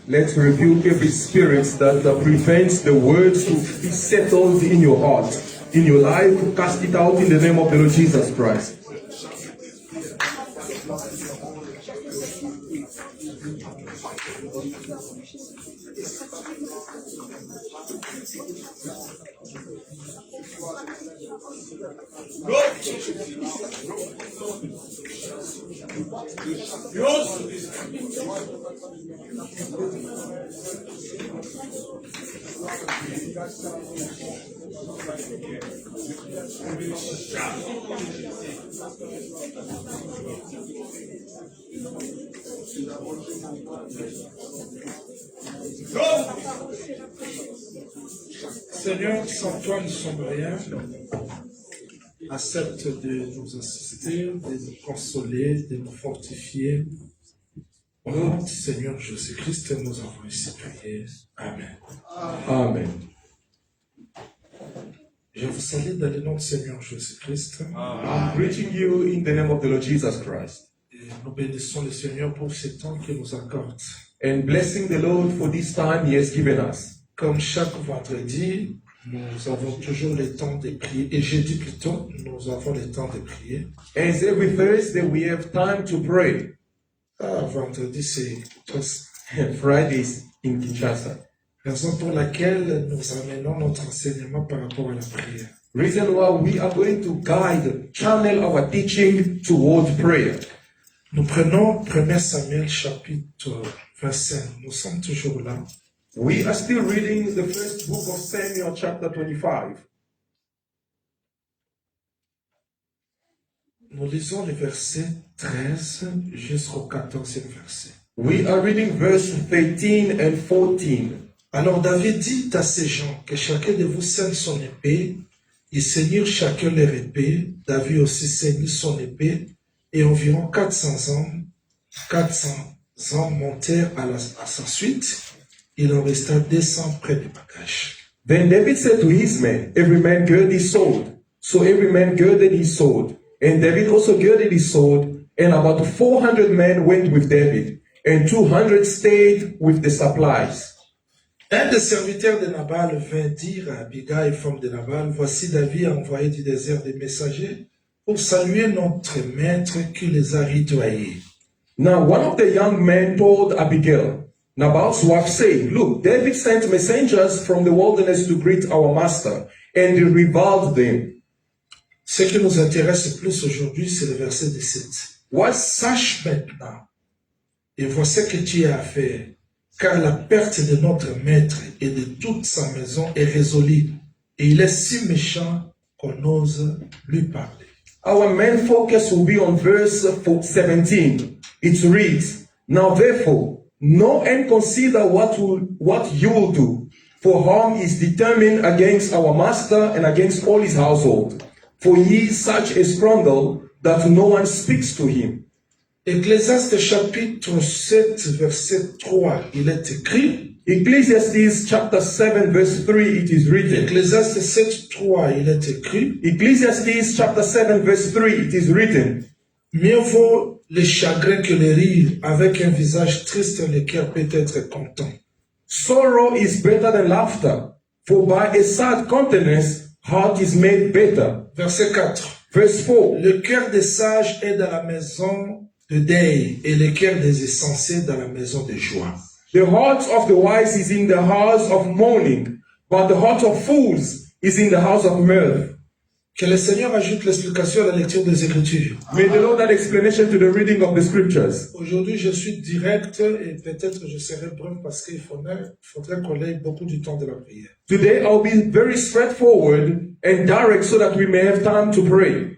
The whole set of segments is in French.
Let's rebuke every spirit that prevents the words to be settled in your heart, in your life. Cast it out in the name of the Lord Jesus Christ. Seigneur, sans toi nous sommes rien. Accepte de nous assister, de nous consoler, de nous fortifier. Au nom du Seigneur Jésus-Christ, nous avons ici prié. Amen. Amen. Je vous salue dans le nom du Seigneur Jésus-Christ. I'm greeting you in the name of the Lord Jesus Christ. Et nous bénissons le Seigneur pour ce temps qu'il nous accorde. And blessing the Lord for this time He has given us. Comme chaque vendredi, nous avons toujours le temps de prier. Et jeudi plutôt, nous avons le temps de prier. As every Thursday we have time to pray. Vendredi, c'est Fridays in Kinshasa. Raison pour laquelle nous amenons notre enseignement par rapport à la prière. Reason why we are going to channel our teaching towards prayer. Nous prenons 1 Samuel chapitre 25. Nous sommes toujours là. We are still reading the first book of Samuel chapter 25. Nous lisons les versets 13 jusqu'au 14e verset. We are reading verse 13 and 14. Alors David dit à ces gens que chacun de vous ceigne son épée. Ils ceignirent chacun leur épée. David aussi ceignit son épée. Et environ 400 hommes montèrent à sa suite. Il en resta 200 près du bagage. Then David said to his men, every man gird his sword. So every man girded his sword. And David also girded his sword. And about 400 men went with David. And 200 stayed with the supplies. Un des serviteurs de Nabal vint dire à Abigail, femme de Nabal, voici David a envoyé du désert des messagers pour saluer notre maître qui les a ridoyés. Now one of the young men told Abigail, Nabal's wife, saying, look, David sent messengers from the wilderness to greet our master, and he reviled them. Ce qui nous intéresse plus aujourd'hui, c'est le verset 17. What? Sache maintenant, et vois ce que tu as à faire, car la perte de notre maître et de toute sa maison est résolue, et il est si méchant qu'on ose lui parler. Our main focus will be on verse 17. It reads, now therefore, know and consider what you will do, for harm is determined against our master and against all his household. For he is such a scoundrel that no one speaks to him. Ecclésiaste chapitre 7 verset 3, il est écrit. Ecclesiastes chapter 7 verse 3, it is written. Ecclésiaste 7 3, il est écrit. Ecclesiastes chapter 7 verse 3, it is written. Mieux vaut le chagrin que le rire, avec un visage triste le cœur peut être content. Sorrow is better than laughter, for by a sad countenance heart is made better. Verset 4. Verse 4. Le cœur des sages est dans la maison de deuil, et le cœur des insensés dans la maison de joie. The heart of the wise is in the house of mourning, but the heart of fools is in the house of mirth. Que le Seigneur ajoute l'explication à la lecture des Écritures. May the Lord add explanation to the reading of the scriptures. Aujourd'hui, je suis direct et peut-être je serai bref parce qu'il faudrait qu'on ait beaucoup du temps de la prière. Today, I'll be very straightforward and direct so that we may have time to pray.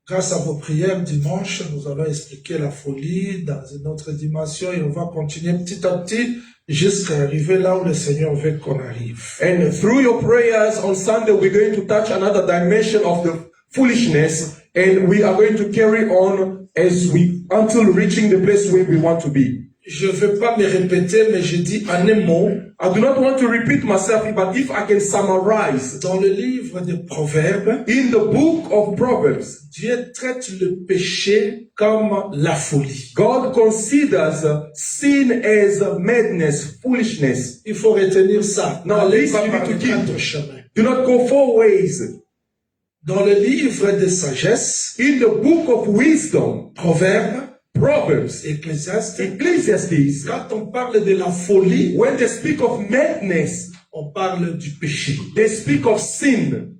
Grâce à vos prières dimanche, nous allons expliquer la folie dans une autre dimension et on va continuer petit à petit jusqu'à arriver là où le Seigneur veut qu'on arrive. And through your prayers on Sunday, we're going to touch another dimension of the foolishness, and we are going to carry on until reaching the place where we want to be. Je ne veux pas me répéter, mais je dis en un mot, I do not want to repeat myself, but if I can summarize, dans le livre des Proverbes, in the book of Proverbs, Dieu traite le péché comme la folie. God considers sin as madness, foolishness. Il faut retenir ça. Non, N'allez this pas you par need to keep. quatre chemins. Do not go four ways. Dans le livre de sagesse, In the book of wisdom, Proverbes, Proverbs, Ecclésiaste, Ecclesiastes, quand on parle de la folie, when they speak of madness, on parle du péché. they speak of sin.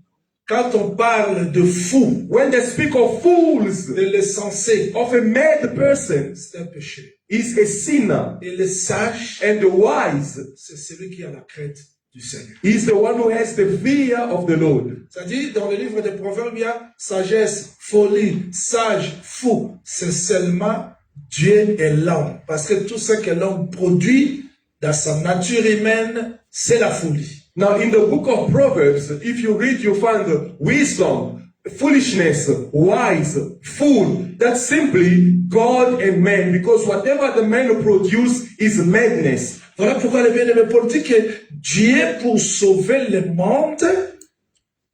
Quand on parle de fou, When they speak of fools, de l'insensé, of a mad person, c'est un péché. is a sinner. Et le sage, And the wise c'est celui qui a la crainte du Seigneur. is the one who has the fear of the Lord. C'est-à-dire, dans le livre des Proverbes, il y a sagesse, folie, sage, fou. C'est seulement Dieu et l'homme. Parce que tout ce que l'homme produit dans sa nature humaine, c'est la folie. Now, in the book of Proverbs, if you read, you find wisdom, foolishness, wise, fool. That's simply God and man, because whatever the man produce is madness. Voilà pourquoi le bien-aimé Paul dit que Dieu, pour sauver le monde,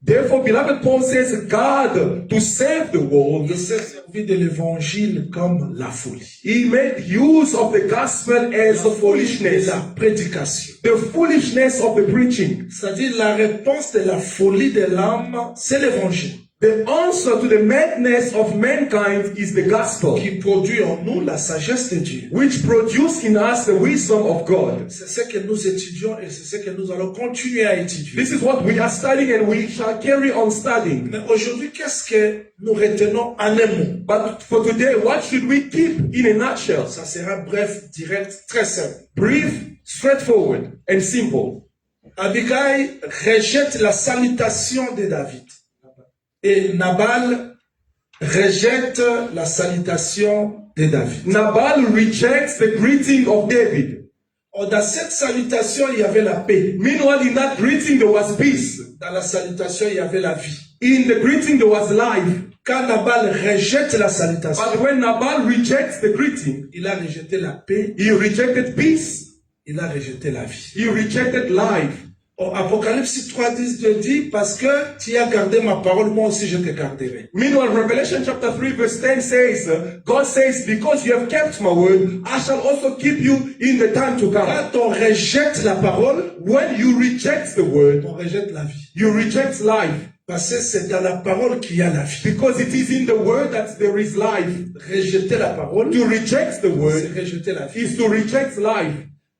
Therefore, beloved, Paul says, God, to save the world, il s'est servi de l'évangile comme la folie. he made use of the gospel as a Et foolishness, la prédication. the foolishness of the preaching. C'est-à-dire, la réponse de la folie de l'âme, c'est l'évangile. The answer to the madness of mankind is the gospel, Qui produit en nous la sagesse de Dieu. which produce in us the wisdom of God. C'est ce que nous étudions et c'est ce que nous allons continuer à étudier. This is what we are studying and we shall carry on studying. Mais aujourd'hui, qu'est-ce que nous retenons en un mot? But for today, what should we keep in a nutshell? Ça sera bref, direct, très simple. Brief, straightforward, and simple. Abigail rejette la salutation de David. Et Nabal rejette la salutation de David. Nabal rejects the greeting of David. Dans cette salutation, il y avait la paix. Meanwhile, in that greeting, there was peace. Dans la salutation, il y avait la vie. In the greeting, there was life. Quand Nabal rejette la salutation, But when Nabal rejects the greeting, il a rejeté la paix, he rejected peace. il a rejeté la vie. He rejected life. Au Apocalypse 3:10, Dieu dit, parce que tu as gardé ma parole, moi aussi je te garderai. Meanwhile, Revelation chapter 3 verse 10 says, God says, because you have kept my word, I shall also keep you in the time to come. Quand on rejette la parole, When you reject the word, on rejette la vie. you reject life. Parce que c'est dans la parole qu'il y a la vie. Because it is in the word that there is life. Rejeter la parole, To reject the c'est word rejeter la vie. is to reject life.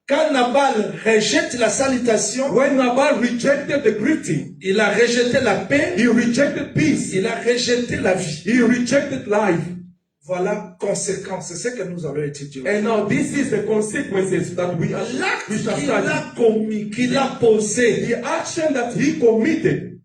Quand Nabal rejette la salutation, When Nabal rejected the greeting, il a rejeté la paix, he rejected peace. il a rejeté la vie. He rejected life. Voilà conséquence, c'est ce que nous allons étudier. And now this is the consequences that we shall L'acte qu'il study. a commis, qu'il a posé, The action that he committed,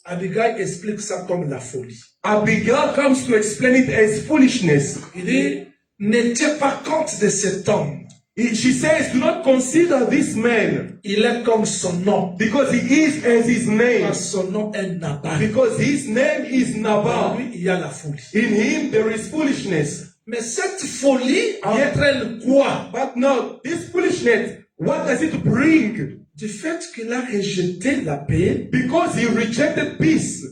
Abigail explique ça comme la folie. Abigail comes to explain it as foolishness. Il dit, ne tiens pas compte de cet homme. She says, do not consider this man Il est comme son nom. because he is as his name. Son nom est Nabal. Because his name is En Nabal. lui, il y a la folie. In him there is foolishness. Mais cette folie entraîne quoi? But now, this foolishness, what does it bring? Du fait qu'il a rejeté la paix, Because he rejected peace.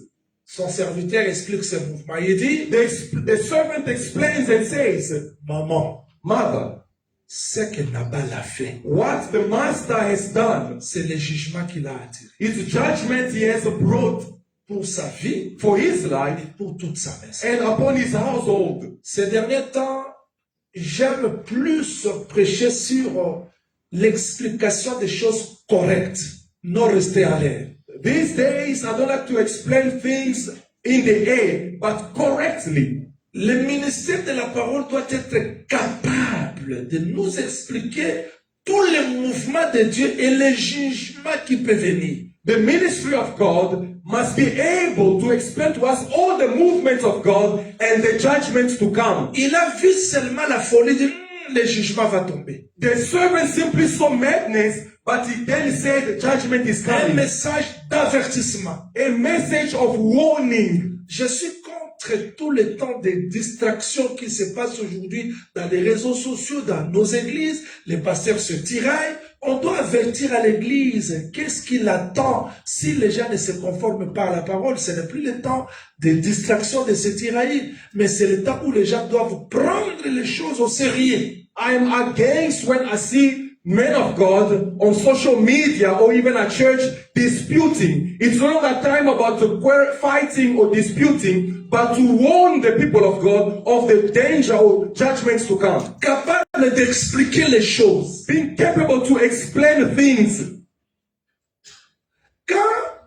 son serviteur explique ce mouvement. Il dit, The servant explains and says, maman, Mother, ce que Nabal a fait, what the master has done, c'est le jugement qu'il a attiré it's judgment he has brought pour sa vie for his life et pour toute sa maison. and upon his household. Ces derniers temps, j'aime plus prêcher sur l'explication des choses correctes, non rester à l'air. These days, I don't like to explain things in the air, but correctly. Le ministère de la parole doit être capable de nous expliquer tous les mouvements de Dieu et les jugements qui peuvent venir. The ministry of God must be able to explain to us all the movements of God and the judgments to come. Il a vu seulement la folie de le jugement va tomber. The servant simply saw madness, but he then said judgment is Un coming. message d'avertissement. A message of warning. Je suis contre tout le temps des distractions qui se passent aujourd'hui dans les réseaux sociaux, dans nos églises, les pasteurs se tiraillent. On doit avertir à l'église qu'est-ce qu'il attend si les gens ne se conforment pas à la parole. Ce n'est plus le temps des distractions, de se tirailler, mais c'est le temps où les gens doivent prendre les choses au sérieux. I am against when I see men of God on social media or even at church disputing. It's no longer time about fighting or disputing, but to warn the people of God of the danger or judgments to come. Capable d'expliquer les choses. Being capable to explain things. Quand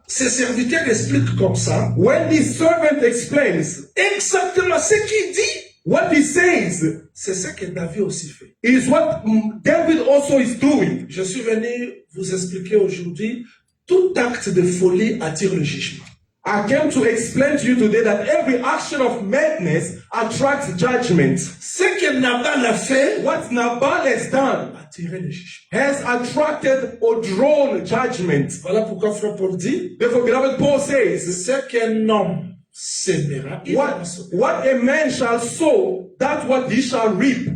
ces serviteurs expliquent comme ça, when this servant explains exactement ce qu'il dit, what he says, c'est ce que David aussi fait. is what David also is doing. Je suis venu vous expliquer aujourd'hui, tout acte de folie attire le jugement. I came to explain to you today that every action of madness attracts judgment. Ce que Nabal a fait, What Nabal has done attirer le jugement. has attracted or drawn judgment. Voilà pourquoi frère Paul dit, Therefore, beloved, Paul says, ce qu'un homme sèmera, il va recevoir. what a man shall sow, that's what he shall reap.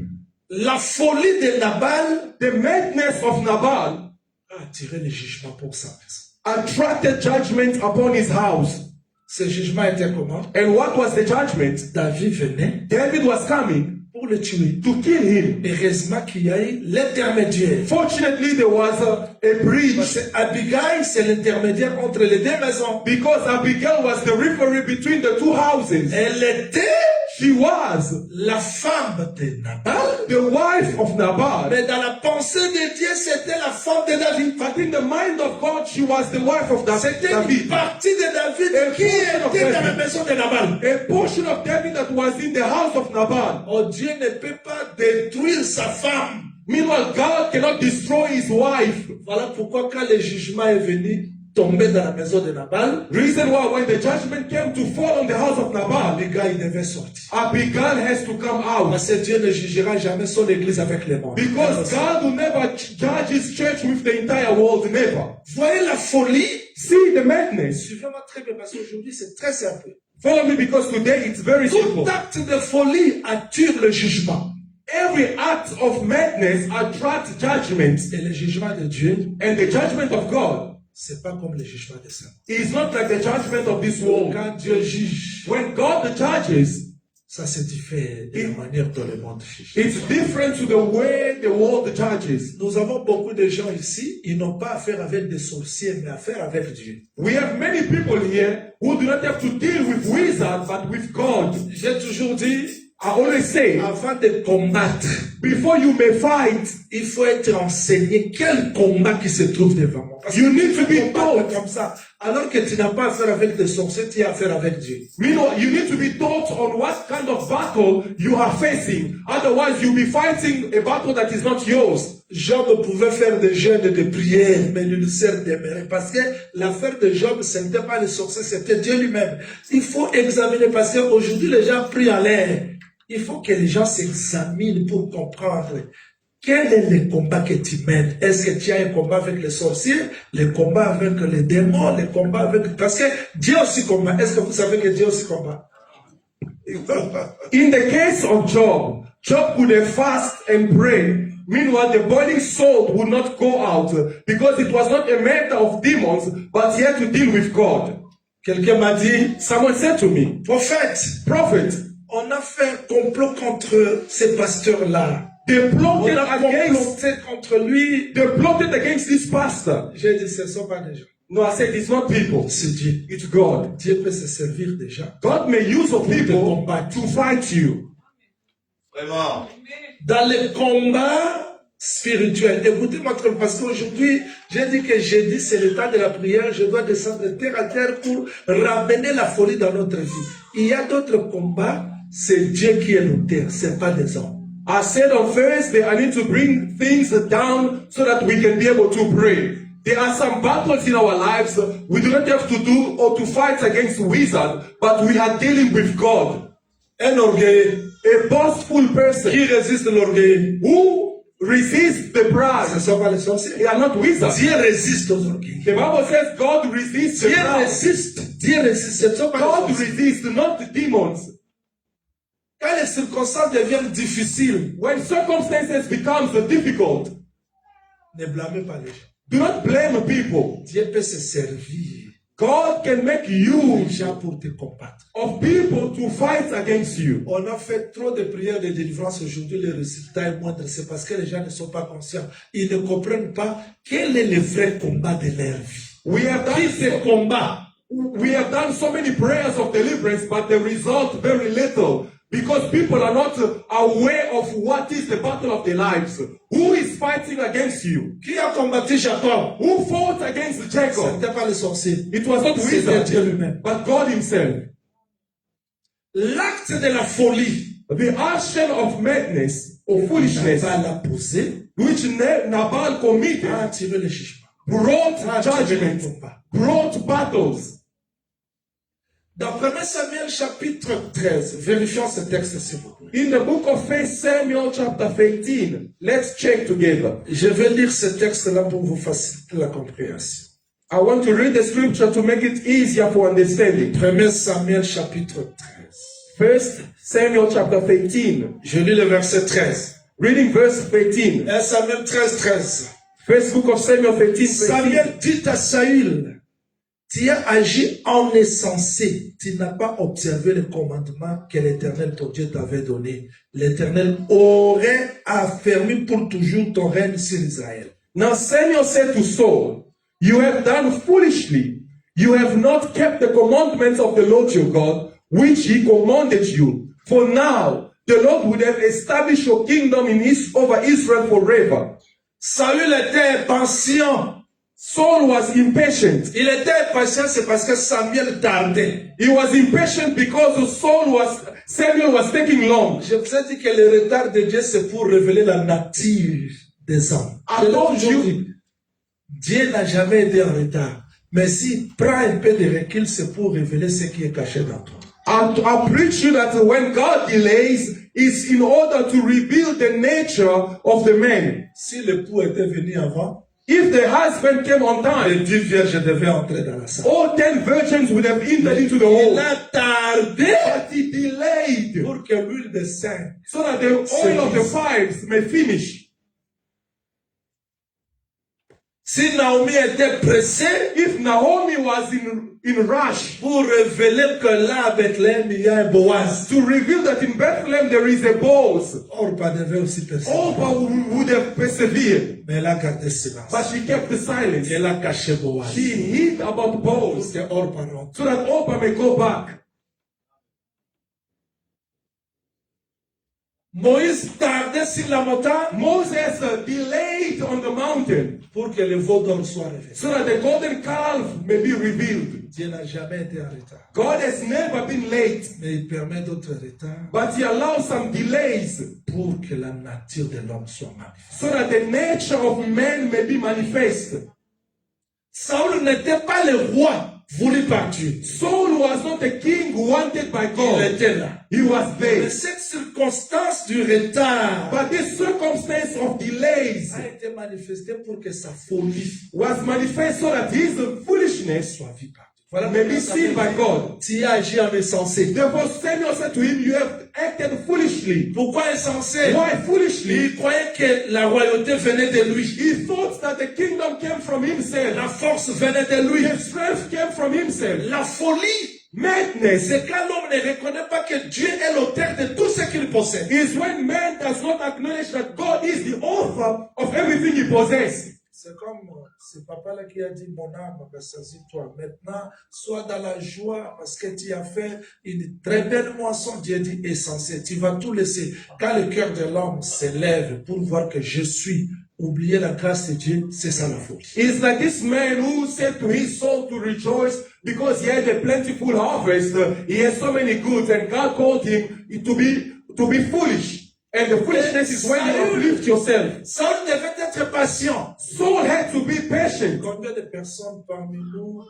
La folie de Nabal The madness of Nabal a attiré le jugement pour sa maison. attracted judgment upon his house. Ce jugement était comment? And what was the judgment? David venait David was coming pour le tuer. to kill him. Heureusement qu'il y a eu l'intermédiaire. Fortunately, there was a Parce bridge que Abigail, c'est l'intermédiaire entre les deux maisons. because Abigail was the referee between the two houses. Elle était She was la femme de Nabal, the wife of Nabal. mais dans la pensée de Dieu, c'était la femme de David. But in the mind of God, she was the wife of C'était une David. partie de David qui était dans la maison de Nabal. A portion of David that was in the house of Nabal. Oh, Dieu ne peut pas détruire sa femme. Meanwhile, God cannot destroy his wife. Voilà pourquoi quand le jugement est venu tomber dans la maison de Nabal, Reason why when the judgment came to fall on the house of Nabal, Abigail devait sortir. Abigail has to come out. Parce que Dieu ne jugera jamais son église avec les morts. Because God will never judge his church with the entire world, never. Voyez la folie. See the madness. Suivez-moi très bien parce qu'aujourd'hui c'est très simple. Follow me because today it's very Tout simple. acte de folie attire le jugement. Every act of madness attracts judgment. Et le jugement de Dieu, And the judgment of God c'est pas comme le jugement des saints. is not like the judgment of this world. Quand Dieu juge, When God judges, ça se diffère de la manière dont le monde juge. it's different to the way the world judges. Nous avons beaucoup de gens ici, ils n'ont pas affaire avec des sorciers, mais affaire avec Dieu. We have many people here who do not have to deal with wizards, but with God. J'ai toujours dit, I always say, avant de combattre, before you may fight, il faut être enseigné quel combat qui se trouve devant moi. Parce you que need to be combattre taught. comme ça, alors que tu n'as pas affaire avec des sorciers, tu as affaire avec Dieu. Meanwhile, you need to be taught on what kind of battle you are facing. Otherwise, you'll be fighting a battle that is not yours. Job pouvait faire des jeûnes et des prières, mais il ne sert d'aimer. Parce que l'affaire de Job, ce n'était pas les sorciers, c'était Dieu lui-même. Il faut examiner, parce qu'aujourd'hui, les gens prient en l'air. Il faut que les gens s'examinent pour comprendre quel est le combat que tu mènes. Est-ce que tu as un combat avec les sorciers, le combat avec les démons, le combat avec... Parce que Dieu aussi combat. Est-ce que vous savez que Dieu aussi combat? In the case of Job, Job would have fast and pray. Meanwhile, the boiling salt would not go out because it was not a matter of demons, but he had to deal with God. Quelqu'un m'a dit, Someone said to me, prophète, Prophet, on a fait un complot contre ces pasteurs-là. they On plotted a against, comploté contre lui. they plotted against this pastor. J'ai dit, ce ne sont pas des gens. No, I said it's not people, C'est Dieu. it's God. Dieu peut se servir des gens. God may use of people combat. to fight you. Vraiment. Dans les combats spirituels. Écoutez-moi, parce qu'aujourd'hui, j'ai dit que jeudi, c'est le temps de la prière. Je dois descendre de terre à terre pour ramener la folie dans notre vie. Il y a d'autres combats, c'est Dieu qui est l'auteur, c'est pas les hommes. I said on Thursday, I need to bring things down so that we can be able to pray. There are some battles in our lives we do not have to do or to fight against wizards, but we are dealing with God. Un orgueilleux A boastful person qui résiste l'orgueil. who resist the Ce ne proud. sont pas les sorciers. They are not wizards. Dieu résiste aux orgueilleux. The Bible says God resists the Dieu proud. résiste. Dieu résiste. Ce ne sont pas God les sorciers. resists, not the demons. Quand les circonstances deviennent difficiles, When circumstances becomes difficult, ne blâmez pas les gens. do not blame people. Dieu peut se servir God can make des use gens pour te combattre. of people to fight against you. On a fait trop de prières de délivrance aujourd'hui, le résultat est moindre. C'est parce que les gens ne sont pas conscients. Ils ne comprennent pas quel est le vrai combat de leur vie. We have Qui done se combat? we have done so many prayers of deliverance, but the result very little because people are not aware of what is the battle of their lives. Who is fighting against you? Qui a combattu Jacob? Who fought against Ce Jacob? n'était pas les sorciers. It was not C'était wizard, Dieu lui-même. but God Himself. L'acte de la folie, The action of madness or foolishness, Nabal l'a posé, which Nabal a committed, attiré le jugement. brought A attiré le judgment, combat. brought battles. Dans 1 Samuel chapitre 13, vérifions ce texte s'il vous plaît. In the book of 1 Samuel chapter 13, let's check together. Je vais lire ce texte-là pour vous faciliter la compréhension. I want to read the scripture to make it easier for understanding. 1 Samuel chapitre 13. 1 Samuel chapter 13, Je lis le verset 13. reading verse 13. 1 Samuel 13, 13. First book of Samuel 13, 13. Samuel dit à Saül, tu as agi en insensé, tu n'as pas observé le commandement que l'Éternel ton Dieu t'avait donné. L'Éternel aurait affermi pour toujours ton règne sur Israël. Now Samuel said to Saul, you have done foolishly. You have not kept the commandments of the Lord your God, which he commanded you. For now, the Lord would have established your kingdom over Israel forever. Saül était impatient. Saul was impatient. Il était impatient, c'est parce que Samuel tardait. He was impatient because Samuel was taking long. Je vous ai dit que le retard de Dieu, c'est pour révéler la nature des hommes. I Je l'ai told toujours you. dit, Dieu n'a jamais été en retard. Mais s'il prend un peu de recul, c'est pour révéler ce qui est caché dans toi. I preach you that when God delays, it's in order to reveal the nature of the man. Si l'époux était venu avant, If the husband came on les time, 10 vierges devaient entrer dans la salle. all 10 virgins would have entered into the Il hole. a tardé But he delayed pour que l'huile de sein. so that the oil of the fives may finish. Si Naomi était pressée If Naomi was in rush pour révéler que là, à Bethléem, il y a un Boaz. to reveal that in Bethlehem there is a Boaz, Orpa devait aussi persévérer. Orpah would have persevered. Mais elle a gardé silence. But she kept the silence. Elle a caché Boaz. She hid about Boaz Que Orpa rentre. so that Orpah may go back. Moïse tardait sur la montagne Moses delayed on the mountain pour que le veau d'or soit révélé. so that the golden calf may be revealed. Dieu n'a jamais été en retard. God has never been late, Mais il permet d'autres retards but He allows some delays pour que la nature de l'homme soit manifestée. so that the nature of man may be manifest. Saül n'était pas le roi voulu par Dieu. Saul was not a king wanted by Il God. était là. He was Mais there. cette circonstance du retard But this circumstance of delays a été manifestée pour que sa folie was manifest so that his foolishness soit vue par Dieu. Voilà may be pourquoi seen by Samuel God. dit, tu as agi en insensé. Therefore Samuel said to him, you have acted foolishly. Pourquoi insensé? Why foolishly? Il croyait que la royauté venait de lui. He thought that the kingdom came from himself. La force venait de lui. The strength came from himself. La folie, Madness c'est quand l'homme ne reconnaît pas que Dieu est l'auteur de tout ce qu'il possède. is when man does not acknowledge that God is the author of everything he possesses. C'est comme ce papa-là qui a dit, mon âme, rassasie-toi. Maintenant, sois dans la joie parce que tu as fait une très belle moisson. Dieu dit essentiel. Tu vas tout laisser. Quand le cœur de l'homme s'élève pour voir que je suis, oublier la grâce de Dieu, c'est ça la folie. It's like this man who said to his soul to rejoice because he had a plentiful harvest. He has so many goods, and God called him to be foolish. And the foolishness is when you uplift yourself. Saul devait être patient. Saul had to be patient. Combien de personnes parmi nous,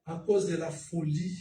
à cause de la folie,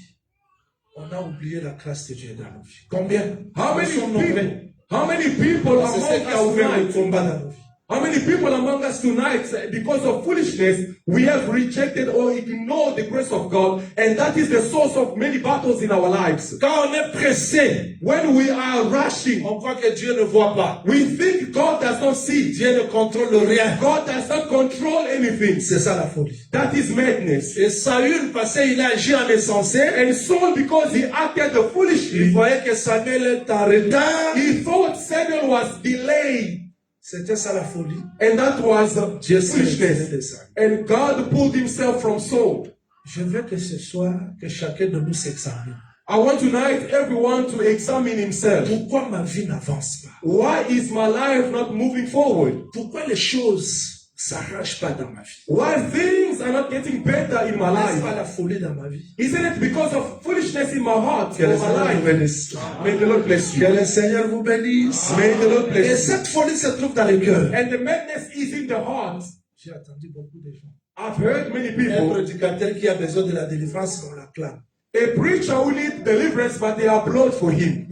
on a oublié la grâce de Dieu dans nos vies? Combien? How Nous sommes nombreux. How many people C'est ce among qui a ouvert le us combat tonight? dans nos vies. How many people among us tonight, because of foolishness, we have rejected or ignored the grace of God, and that is the source of many battles in our lives. Quand on est pressé, When we are rushing, on croit que Dieu ne voit pas. we think God does not see. Dieu ne contrôle rien. God does not control anything. C'est ça la folie. That is madness. Et Saül, parce qu'il a agi en insensé, And Saul, because he acted il foolishly, voyait que Samuel est en retard. he thought Samuel was delayed. C'était ça la folie. And that was Dieu s'est retiré foolishness. de ça. And God pulled himself from Saul. Je veux que ce soir, que chacun de nous s'examine. I want tonight everyone to examine himself. Pourquoi ma vie n'avance pas? Why is my life not moving forward? Pourquoi les choses s'arrangent pas dans ma vie? Why things are not getting better in my N'est-ce pas life? la folie dans ma vie? Isn't it because of foolishness in my heart, Que in le my Seigneur vous life? bénisse. May the Lord bless Que you. le Seigneur vous bénisse. May the Lord Et bless you. cette folie se trouve dans le cœur. And the madness is in the heart. J'ai entendu beaucoup de gens. I've heard many Un people, prédicateur qui a besoin de la délivrance, on l'acclame. a preacher who needs deliverance, but they applaud for him.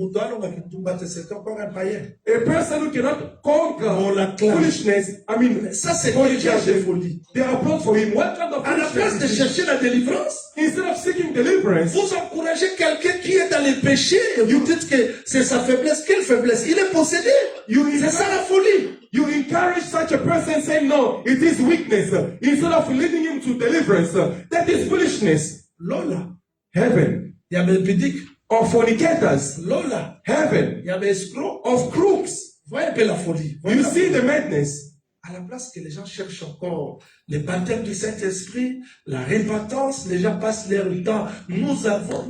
C'est encore un païen. A person who cannot conquer On l'acclame. foolishness, I mean, Ça, c'est quel genre de folie? they applaud for him. What kind of À la place de foolishness? chercher la délivrance, Instead of seeking deliverance, vous encouragez quelqu'un qui est dans les péchés et vous dites que c'est sa faiblesse. Quelle faiblesse? Il est possédé. C'est ça la folie. you encourage such a person saying, no, it is weakness. Instead of leading him to deliverance, that is foolishness. Lola, Heaven il y a des pédiques. of fornicators, Lola, heaven il y a des escrocs. of crooks. Voyez un peu la folie. Voyez You la see folie. the madness. À la place que les gens cherchent encore le baptême du Saint-Esprit, la repentance, les gens passent leur temps. Nous avons...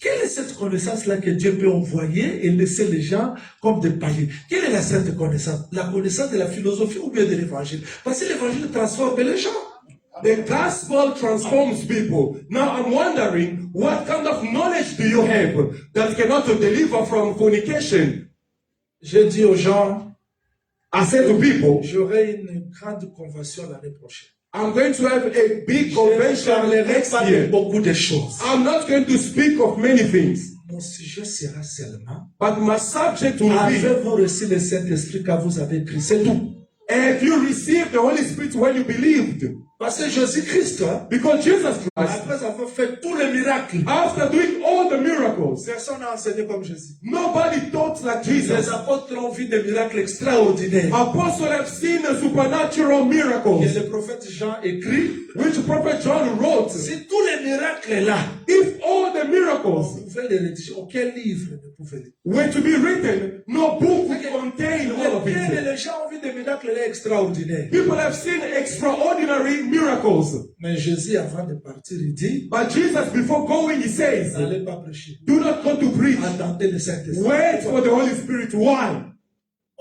quelle est cette connaissance-là que Dieu peut envoyer et laisser les gens comme des païens? Quelle est la sainte connaissance? La connaissance de la philosophie ou bien de l'évangile? Parce que l'évangile transforme les gens. The gospel transforms people. Now I'm wondering, what kind of knowledge do you have that cannot deliver from fornication? J'ai dit aux gens, I said to people, j'aurai une grande convention l'année prochaine. I'm going to have a big Je ne convention parlerai next pas de year. beaucoup de choses. I'm not going to speak of many things, Mon sujet sera seulement, but my subject will be, avez-vous reçu le Saint-Esprit quand vous avez écrit? C'est tout. have you received the Holy Spirit when you believed? Parce que Jésus-Christ, hein, Because Jesus Christ, après avoir fait tous les miracles, after doing all the miracles, personne n'a enseigné comme Jésus. nobody taught like Les Jesus. apôtres ont vu des miracles extraordinaires. Apostles have seen the supernatural Et miracles, le prophète Jean écrit, which Prophet John wrote. si tous les miracles là, If all the on miracles pouvait les rédiger, aucun livre ne pouvait les. were to be written, no book would contain all of it. Les gens ont vu des miracles là extraordinaires. People have seen extraordinary miracles. Mais Jésus, avant de partir, il dit, But Jesus, before going, he says, n'allez pas prêcher. do not go to preach. Attendez le Saint-Esprit. Wait for the Holy Spirit. Why?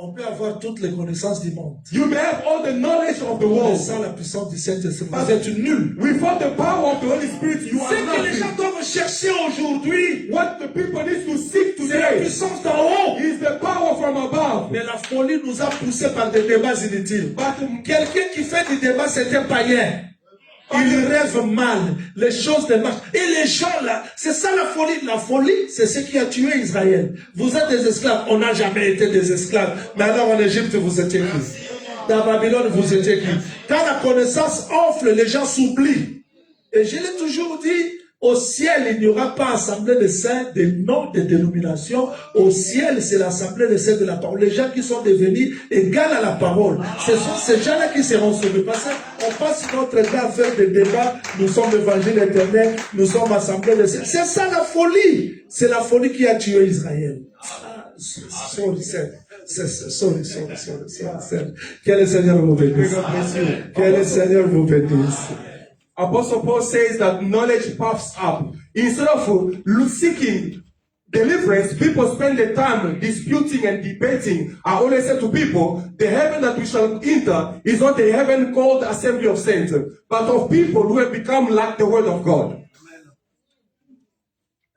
On peut avoir toutes les connaissances du monde. You may have all the knowledge of the Mais world. sans la puissance du Saint-Esprit, vous êtes nul. Without the power of the Holy Spirit, you Ce are que les gens nothing. doivent chercher aujourd'hui, What the people need to seek c'est la today puissance d'en haut. is the power from above. Mais la folie nous a poussés par des débats inutiles. But Quelqu'un qui fait des débats, c'est un païen. Il rêve mal, les choses ne marchent. Et les gens là, c'est ça la folie. La folie, c'est ce qui a tué Israël. Vous êtes des esclaves, on n'a jamais été des esclaves. Mais alors en Égypte, vous étiez qui? Dans Babylone, vous étiez qui? Quand la connaissance enfle, les gens s'oublient. Et je l'ai toujours dit, au ciel, il n'y aura pas assemblée de saints, de noms, de dénominations. Au ciel, c'est l'assemblée de saints de la parole. Les gens qui sont devenus égaux à la parole. Ce sont ces gens-là qui seront sauvés. Parce qu'on passe notre temps à faire des débats. Nous sommes l'évangile éternel. Nous sommes assemblés de saints. C'est ça la folie. C'est la folie qui a tué Israël. Sorry. Que le Seigneur vous bénisse. Que le Seigneur vous bénisse. Apostle Paul says that knowledge puffs up. Instead of seeking deliverance, people spend their time disputing and debating. I always say to people, the heaven that we shall enter is not a heaven called assembly of saints, but of people who have become like the word of God.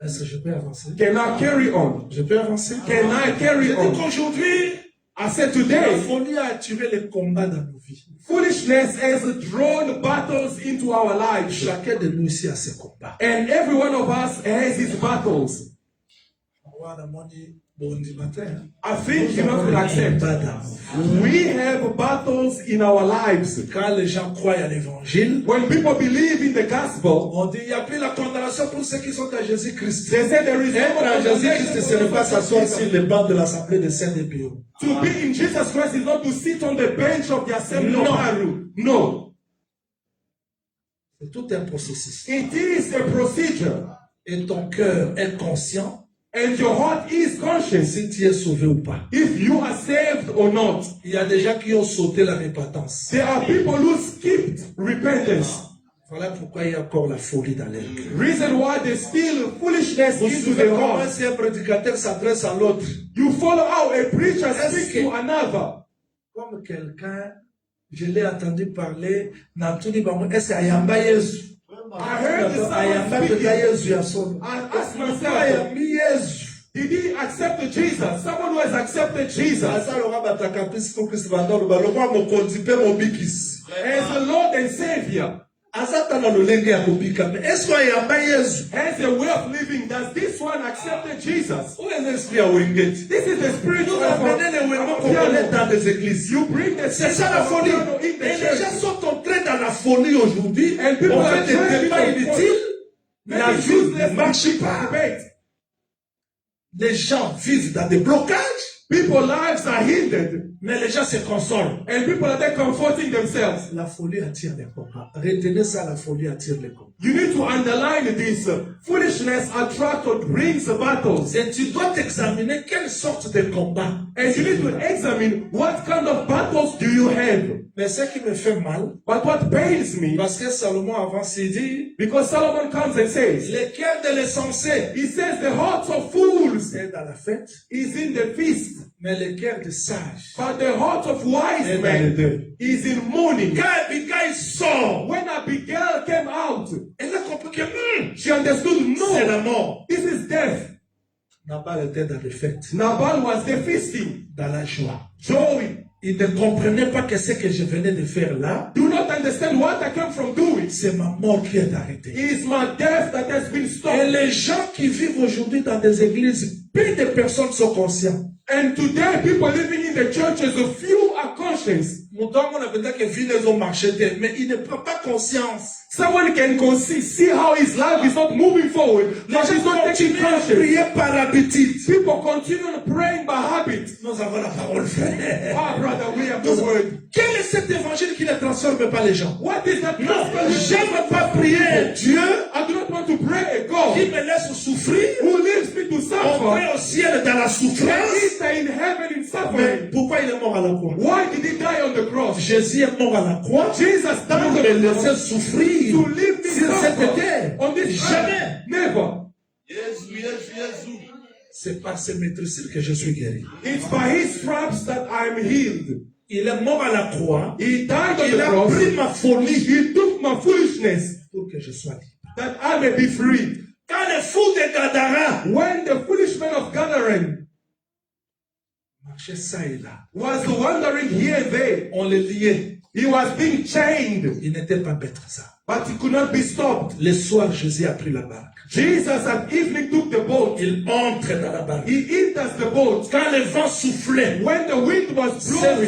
Est-ce que je peux avancer? Can I carry on? Je peux avancer? Can I carry Je dis on? qu'aujourd'hui, I said la today, folie a tué les combats dans nos vies. foolishness has drawn battles into our lives. Chacun de nous ici a ses combats. And every one of us has his battles. Wana moni Bon du matin. I think you have to accept. We have battles in our lives. Quand les gens croient à l'évangile, When people believe in the gospel, on dit il n'y a plus la condamnation pour ceux qui sont à Jésus-Christ. they say there is no Être à Jésus-Christ, ce n'est pas s'asseoir sur condemnation. les bancs de l'Assemblée de Saint-Dépio. To be in Jesus Christ is not to sit on the bench of the assembly No. of Haru. No. C'est tout un processus. It is a procedure. Et ton cœur est conscient And your heart is conscious si tu es sauvé ou pas. if you are saved or not. Il y a des gens qui ont sauté la repentance. There are people who skipped repentance. Voilà pourquoi il y a encore la folie dans leur cœur. Reason why they still foolishness Vous into souvenez the comment heart. si un prédicateur s'adresse à l'autre? You follow how a preacher Est-ce speaks que- to another. Comme quelqu'un, je l'ai entendu parler, Nantuni Bango, est-ce qu'il y a un Yesu? I heard the Ayamba someone peut speaking. Yesu ya sono. I asked Ayamba myself, Yesu. did he accept Jesus? Someone who has accepted Jesus Asa loka bataka Kristo Kristo bandolo balokwa mokonzi pe mobikisi. as the Lord and Savior, Asa tana lolenge ya kobika. Mais est-ce qu'il y a un Yesu? as a way of living. Does this one accept Jesus? Où est l'esprit à Wingate? This is the spirit Nous of amenons les Wengos congolais dans des églises. You bring the C'est ça la folie. in Et the les gens church. sont entrés dans la folie aujourd'hui. And people On are fait des trying débats to inutiles. La Maybe vie useless ne marche pas. debate. Les gens vivent dans des blocages, People's lives are hindered, mais les gens se consolent. and people are there comforting themselves. La folie attire les combats. Retenez ça, la folie attire les combats. You need to underline this. Foolishness attracts or brings battles. Et tu dois t'examiner quelle sorte de combat. And you need to examine what kind of battles do you have. Mais ce qui me fait mal, But what pains me, parce que Salomon avance, il dit, because Solomon comes and says, les cœurs de l'insensé he says the hearts of fools est dans la fête, is in the feast, mais les cœurs de sages but the heart of wise est dans les men deux. is in mourning. Quand Abigail sort, When Abigail came out, elle a compris que she understood, c'est no, la mort. this is death. Nabal était dans les fêtes, Nabal was the feasting, dans la joie. joy. Il ne comprenait pas que ce que je venais de faire là, Do not understand what I came from doing. c'est ma mort qui est arrêtée. It's my death that has been Et stopped. les gens qui vivent aujourd'hui dans des églises, peu de personnes sont conscients. And today, people living in the churches, a few are conscious. Mon temps, on a peut-être que villes ont marché, mais il ne prend pas conscience. Someone can see how his life is not moving forward. Les But he's gens not taking continuent à conscience. prier par habitude. People continue praying by habit. Nous avons la parole vraie. Ah, brother, we have the word. Quel est cet évangile qui ne transforme pas les gens? What is that Non, gospel? j'aime pas prier Dieu I do not want to pray a God qui me laisse souffrir, who leaves me to suffer entrer au ciel dans la and souffrance. enter in heaven in Mais suffering. pourquoi il est mort à la croix? Why did he die on the cross? Jésus est mort à la croix Jesus pour died on me the laisser cross souffrir to leave me sur cette suffer terre. on this Jamais. earth. Never. Jésus. C'est par ses maîtrises que je suis guéri. It's by his stripes that I am healed. Il est mort à la croix. He died on Il the a cross. pris ma folie He took my foolishness pour que je sois libre. that I may be free. Quand les fous de Gadara When the foolish men of Gathering marchaient ça et là, was wandering here and there, on les liait. he was being chained, Il n'était pas bête ça. but he could not be stopped. Le soir, Jésus a pris la barque. Jesus at evening took the boat. Il entre dans la barque. He enters the boat. Quand le vent soufflait, When the wind was blowing,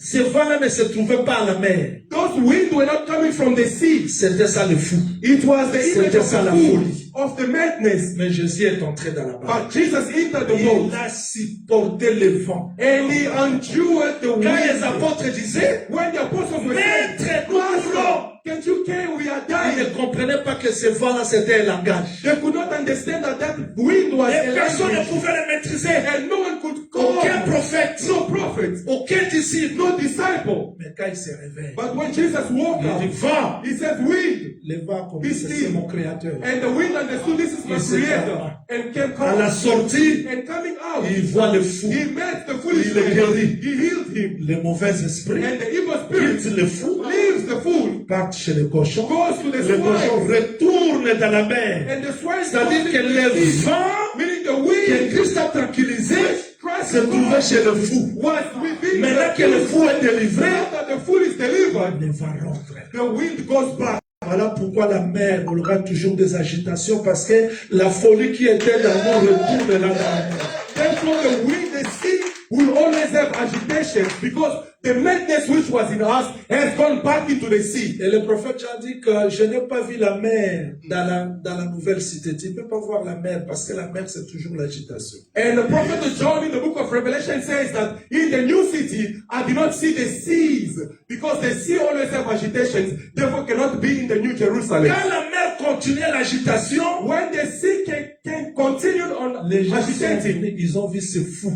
ce vent-là ne se trouvait pas à la mer. those winds were not coming from the sea. C'était ça le fou. It was the image C'était of ça the la fool, folie. of the madness. Mais Jésus est entré dans la barque. But Jesus entered the boat Il a supporté le vent. and he endured the Quand les wind. apôtres disaient, When the apostles were saying, Maître, nous mourons. can't you care we are Ils ne dying? comprenaient pas que ce vent-là, c'était un langage. They could not understand that that wind was Et a personne ne language. pouvait le maîtriser. And no one could call Aucun prophète, no prophet, aucun disciple. no disciple. Mais quand il se réveille, But when Jesus woke il dit, up, vent. he said, wind. Le vent a Be compris, still. c'est mon créateur. And the wind understood this is my Il se creator. calma. And came À la out. sortie, And coming out, il voit le fou, he met the foolish Il le man. guérit. He healed him. le mauvais esprit, And the evil quitte spirit le fou, leaves the fool, part chez le cochon. goes to the Le cochon swine. retourne dans la mer. And the swine C'est-à-dire goes que into le the sea. vent Meaning the que wind Christ a tranquillisé Christ se trouvait chez le fou. was within Maintenant the que le fool. fou est délivré, Now that the fool is delivered, il va rentrer. the wind goes back. Voilà pourquoi la mer aura toujours des agitations, parce que la folie qui était dans nous retourne là dans la mer. Therefore, the wind, the sea will always have agitation because the madness which was in us has gone back into the sea. Et le prophète Jean dit que je n'ai pas vu la mer dans la nouvelle cité. Tu ne peux pas voir la mer parce que la mer c'est toujours l'agitation. And the prophet John in the book of Revelation says that in the new city, I did not see the seas because the sea always have agitations, therefore cannot be in the new Jerusalem. Quand la mer continuait l'agitation, When the sea can continue on les gens sont agitating, venus, ils ont vu ce fou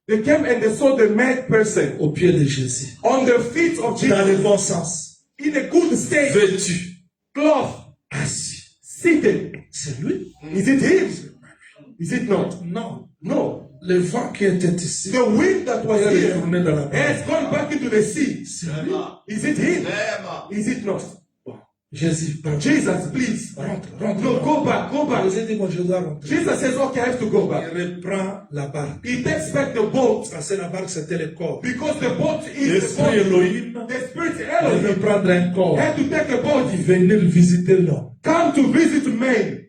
they came and they saw the mad person au pied de Jésus. on the feet of Dans le Jesus bon sens. in a good state, Vêtu. cloth, Assis. seated. C'est lui? Is it him? Is it not? Non. No. Le vent qui était ici The wind that was est here retourné dans la mer. has gone back into the sea. C'est lui? Is it him? Amen. Is it not? Jésus, pardon. Jesus, please. Rentre, rentre. No, go back, go back. Jésus dit, moi je dois rentrer. Jesus says, okay, I have to go Il back. reprend la barque. He takes back the boat Parce que la barque c'était le corps. because the boat is the L'esprit body. Elohim The spirit devait Elohim prendre un corps. had to take a body, Venir visiter l'homme. come to visit men.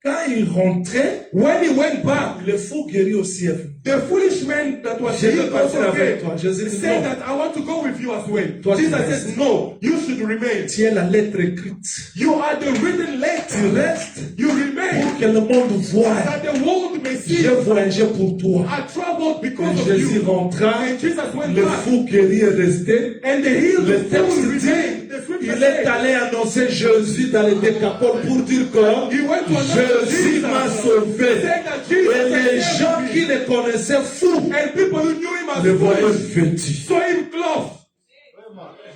Quand il rentrait, When he went back, le fou guéri aussi est venu. the foolish man that was Je veux healed partir also avec came. toi. Jésus dit Said non. that I want to go with you as well. Toi, tu Jesus restes. says, no, you should remain. Tu es la lettre écrite. You are the written Tu letter. restes You remain pour que le monde voie. that the world may see. J'ai voyagé pour toi. I traveled Et because of Jésus you. rentra. And Jesus went Le back. fou guéri est resté. And the healed Le fool texte remained. dit, The scripture il est says, allé annoncer Jésus dans les décapoles pour dire que he went to another Jésus m'a sauvé. saying that Jesus Et les had gens saved qui me. le connaissaient fou And people who knew him as le voyaient foolish vêtu. saw him clothed.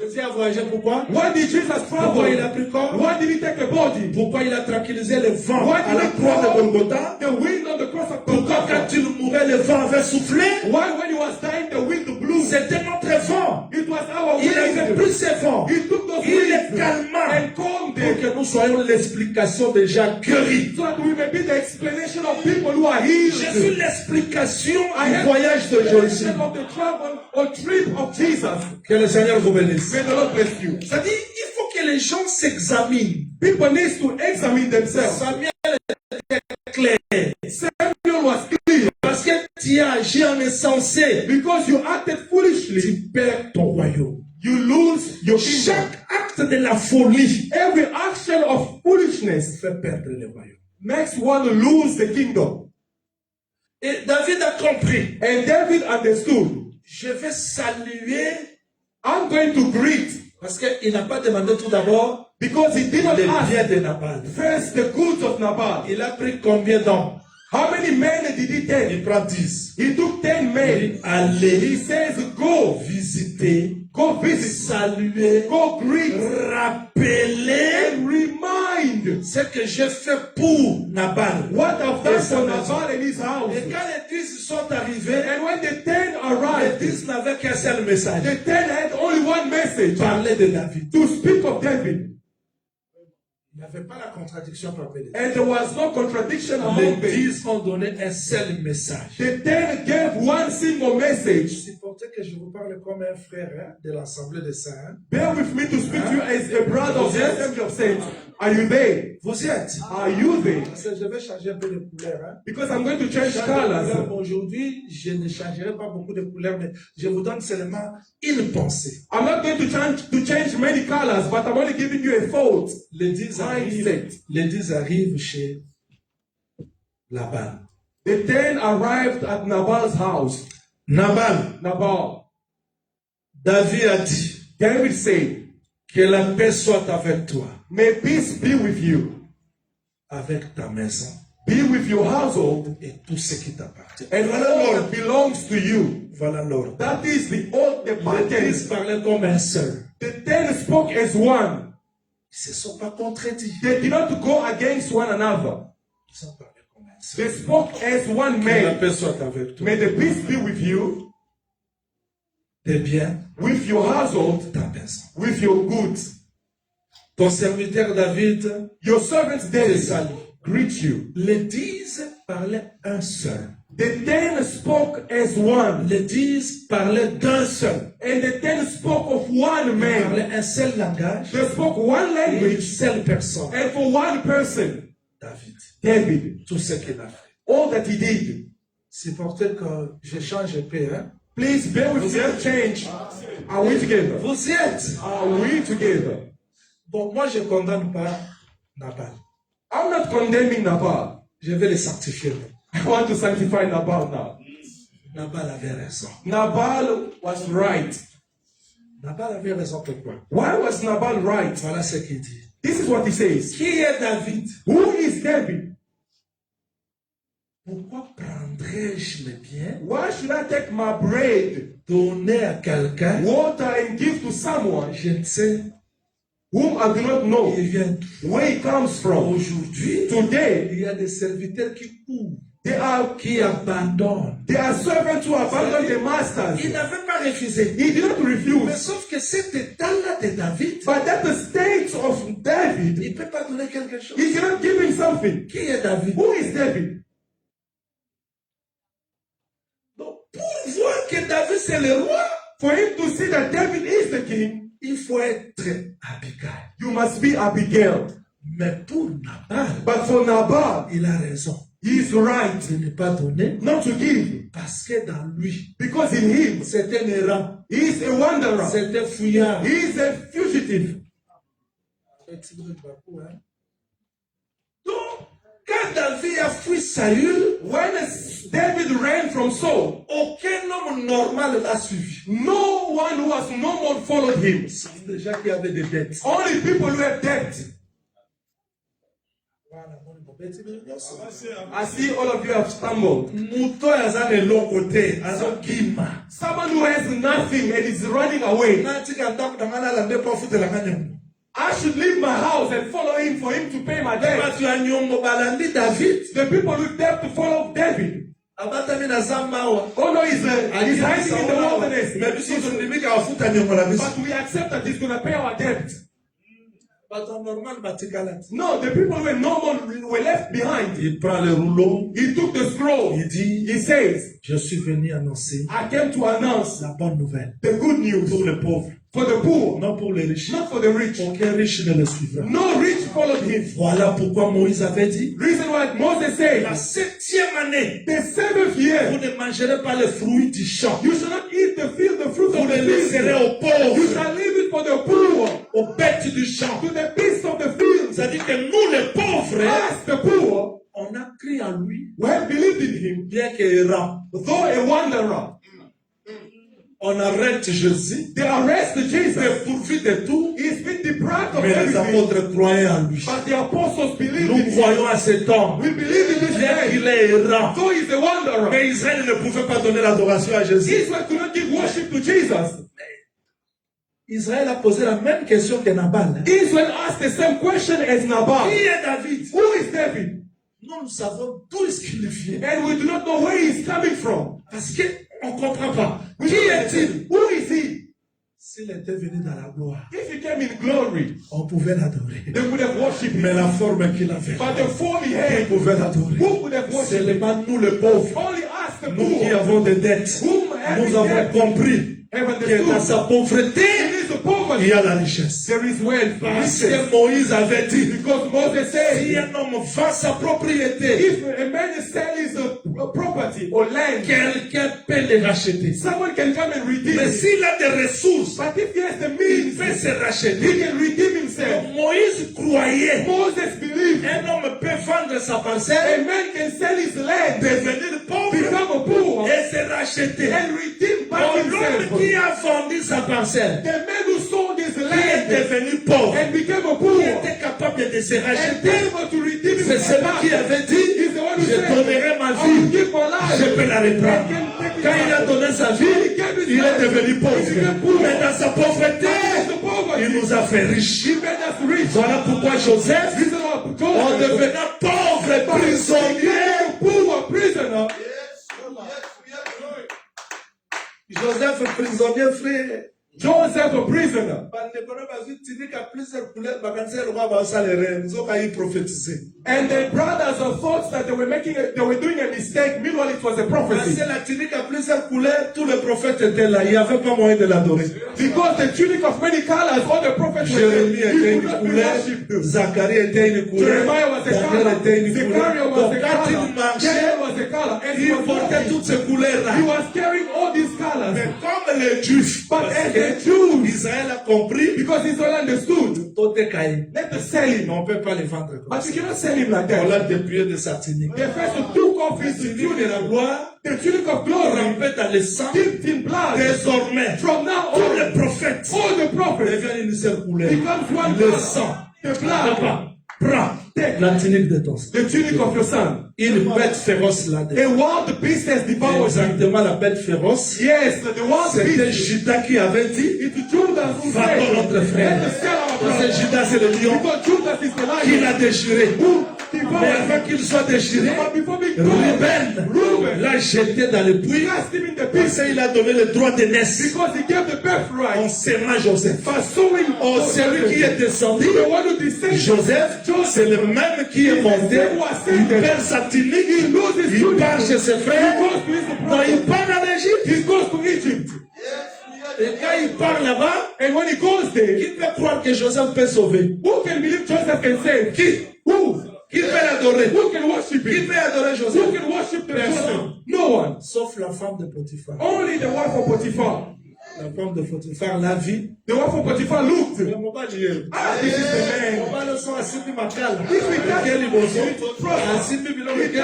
Jésus a voyagé pourquoi? Why did Jesus Pourquoi il a travel? pris corps? Why did he take a body? Pourquoi il a tranquillisé le vent Why à la did he croix de calm Golgotha? the wind on the cross of Pourquoi quand Golgotha? il mourait, le vent avait soufflé? Why when he was dying the wind blew? C'était notre vent. It was our Il avait wind. pris ses vents. He took those Il les winds calma and calmed pour them que nous soyons l'explication déjà guérie. so that we may be the explanation of people who are healed. Je suis l'explication I du am voyage the de Jésus. explanation of the travel or trip of Jesus. Que le Seigneur vous bénisse. May the Lord bless you. C'est-à-dire, il faut que les gens s'examinent. People need to examine themselves. Samuel était clair. Samuel was clear Parce que tu as agi en insensé. because you acted foolishly. Tu perds ton royaume. You lose your kingdom. Chaque acte de la folie Every action of foolishness fait perdre le royaume. makes one lose the kingdom. Et David a compris. And David understood. Je vais saluer I'm going to greet parce qu'il n'a pas demandé tout d'abord because he did not les ask biens de Nabal. first the goods of Nabal. Il a pris combien d'hommes? How many men did he take? Il prend 10. He took 10 Il men. dit, He allez says, go, visiter, go visit, saluer, go greet, rappeler and remind ce que j'ai fait pour Nabal. what I've done Et sa for maison. Nabal and his house. Et quand les 10 sont arrivés, And when the 10 les arrived, 10 n'avaient qu'un seul message. the 10 had only one message Parler de David. to speak of David. Il n'y avait pas la contradiction parmi les 10. And there was no contradiction among Les them. 10 ont donné un seul message. The 10 gave one single message. Supportez que je vous parle comme un frère hein, de l'Assemblée des Saints. Hein. Bear with me to speak to you as a brother of the Assembly of Saints. Are you there? Vous y êtes? Are you there? Parce que je vais changer un peu de couleur. Hein. Because I'm going to change Changer de colors. couleur. Aujourd'hui, je ne changerai pas beaucoup de couleurs, mais je vous donne seulement une pensée. I'm not going to change many colors, but I'm only giving you a thought. Les 10 arrivent chez Laban. The 10 arrived at Nabal's house. Nabal. David a dit, David said, que la paix soit avec toi, may peace be with you, avec ta maison be with your household, et tout ce qui t'appartient. and all that belongs to you. Voilà l'ordre. That is the old, the Les 10 pattern. parlaient comme un seul. The 10 spoke as one. Ils ne se sont pas contredits. They did not go against one another. Ils ont parlé comme un seul. They spoke as one Que la man. paix soit avec toi. May the peace be with you, Tes biens, with your household, ta maison. with your goods. Ton serviteur David Your servant te David salue. greet you. Les 10 parlaient un seul. The 10 spoke as one, Les 10 parlaient d'un seul. and the 10 spoke of one Ils man. parlaient un seul langage They spoke one et une language, seule personne. and for one person, David. David. Tout ce qu'il a fait. All that he did, Supportez que je change un peu. Hein? Please bear with me. Change. Are we together? Vous y êtes. Are we together? Bon, moi, je ne condamne pas Nabal. I'm not condemning Nabal. Je vais le sanctifier. I want to sanctify Nabal now. Nabal avait raison. Nabal was right. Nabal avait raison pourquoi? Why was Nabal right? Voilà ce qu'il dit. This is what he says. Qui est David? Who is David? Pourquoi prendrais-je mes biens, Why should I take my bread, donner à quelqu'un, water, and give to someone je ne sais whom I do not know où il vient? where he comes from? Aujourd'hui, Today, il y a des serviteurs qui courent, qui abandonnent. they are servants who abandon their Il masters. n'avait pas refusé. He did not Mais refuse. sauf que cet état-là de David, But that the state of David, il ne peut pas donner quelque chose. he cannot give him something. Qui est David? Who is David? Donc, pour voir que David c'est le roi, For him to see that David is the king, il faut être Abigail. you must be Abigail. Mais pour Nabal, But for Nabal, il a raison he is right de ne pas donner not to give. parce que dans lui, Because in him, c'est un errant, he is a wanderer. c'est un fouillard. He is a fugitive. Donc, quand David a fui Saül, When David ran from Saul, aucun homme normal l'a suivi. no one who was normal followed him. C'est des gens qui avaient des dettes. Only people who have debt. I see all of you have stumbled. Mouton aza de l'autre côté, aza kima. Someone who has nothing and is running away. Natika ndako dangana la ndepo fute la kanyo. I should leave my house and follow him for him to pay my debt. Batu ya nyongo balandi David. The people with debt to follow David. Abata mina zamawa. Oh no, he's hiding in the wilderness. Mais biso tundimika wafuta nyongo la biso. But we accept that he's going to pay our debt. Batu normal batikala. No, the people who were normal were left behind. Il prend le rouleau. He took the scroll. Il dit, He says, je suis venu annoncer I came to announce la bonne nouvelle the good news pour les pauvres, for the poor, non pour les riches. not for the rich. Aucun riche ne le suivra. No rich followed him. Voilà pourquoi Moïse avait dit, Reason why Moses said, la 7e année, the seventh year, vous ne mangerez pas les fruits du champ. you shall not eat the field, the fruit Vous of le the laisserez field. aux You pauvres, shall leave it for the poor, aux bêtes du champ. to the beasts of the field. C'est-à-dire que nous, les pauvres, As the poor, on a cru en lui, we have believed in him, bien qu'errant. though a wanderer. On arrête Jésus, They arrest Jesus. dépourvu de tout, He's been deprived of mais les everything. apôtres croyaient en lui. But the apostles believed Nous in him. croyons à cet homme, We believe in this bien qu'il man. est errant. Though he's a wanderer. Mais Israël ne pouvait pas donner l'adoration à Jésus. Israel could not give worship to Jesus. Israël a posé la même question que Nabal. Israel asked the same question as Nabal. Qui est David? Who is David? Nous savons d'où est-ce qu'il vient. And we do not know where he is coming from. Parce qu'on ne comprend pas. We Qui don't est-il? understand. Who is he? S'il était venu dans la gloire, If he came in glory, on pouvait l'adorer. they would have worshipped Mais him. la forme qu'il avait, But the form he on had, pouvait l'adorer. who could have worshipped him? Seulement nous les pauvres, Only us, the nous qui poor, avons des dettes, whom having nous avons debt, compris have que dans understood. sa pauvreté, It is the il poverty. y a la richesse. There is wealth. Parce que Moïse avait dit, Because Moses si said, un homme vend sa propriété, if a man sells his property or land, quelqu'un peut le racheter. someone can come and redeem Mais it. s'il a des ressources, But if he has the il means, peut se he racheter. can redeem himself. Moïse croyait, Moses believed un homme peut vendre sa a parcelle, man can sell his land, devenir pauvre become a poor, et se racheter. and redeem back L'homme himself. qui a vendu sa parcelle, The man who sold his qui est land devenu pauvre, and became a qui poor, était capable de se and racheter, able to redeem c'est himself celui qui back. avait dit, He's the one who je said, donnerai ma I will vie, give my life. je peux la reprendre. Quand il a donné sa vie, il est devenu pauvre. Mais dans sa pauvreté, il nous a fait riches. He made us rich. Voilà pourquoi Joseph, This is our en God. devenant pauvre et prisonnier, A poor prisoner. Joseph prisonnier, frère. Joseph a prisoner. And the brothers thought that they were doing a mistake. Meanwhile, it was a prophecy. Tous les prophètes étaient là. Il n'y avait pas moyen de l'adorer. Because the tunic of many colors, all the prophets were there. Jérémie était He une could not be couleur, worshipped. Zacharie était une couleur, Jeremiah was a Daniel color. était une Zechariah couleur. was Donc a quand color. il marchait, Daniel was a color. And he Il was portait walking. toutes ces couleurs-là. He was carrying all these colors. Mais comme les Juifs, But parce as que the Jews, Israël a compris, because Israel understood, tout est caillé. let us sell Mais him. on ne peut pas les vendre comme But ça. you cannot sell him like On that. l'a dépouillé de sa tunique. They first took off La his tunique de tunic, la gloire, the tunic of glory, rampée dans le sang. dipped in blood. Désormais, From now tous on, les prophètes all the prophets deviennent une seule couleur. becomes one Le color. sang. The blood. Papa, prends la tunique de ton sang. The tunic of your son. Une bête féroce A là-dedans. wild beast has devoured him. Exactement la bête féroce. Yes, the wild C'était beast. Judas qui avait dit, It's Judas who va said, dans notre frère. let us sell our Parce que brother. Judas c'est le lion Because Judas is the qui lion l'a déchiré. who Mais devoured him. avant qu'il soit déchiré, But before being Ruben Reuben l'a jeté dans le puits. cast him in the Parce pit qu'il a donné le droit de naissance. because he gave the On birthright s'aima Joseph. for sowing. Oh, celui qui est descendu, The one who descended. Joseph, c'est le même qui est monté. Il perd sa tunique, il part chez ses He frères. goes to his Donc brother. il part en Égypte. He goes to Egypt. Et quand il part là-bas, And when he goes there, qui peut croire que Joseph peut sauver? who can believe Joseph can save? Qui? Who? Qui peut l'adorer? Who can worship Qui him? peut adorer Who Joseph? can worship the Personne. Joseph? No one. Sauf la femme de Potiphar. Only the wife of Potiphar. La femme de Potiphar l'a vu. The wife of Potiphar looked. Mais mon bas lié. Ah, this is the Mon man. bas le son asibi makala. If we can- Lequel il bosse? Asibi bilo lequel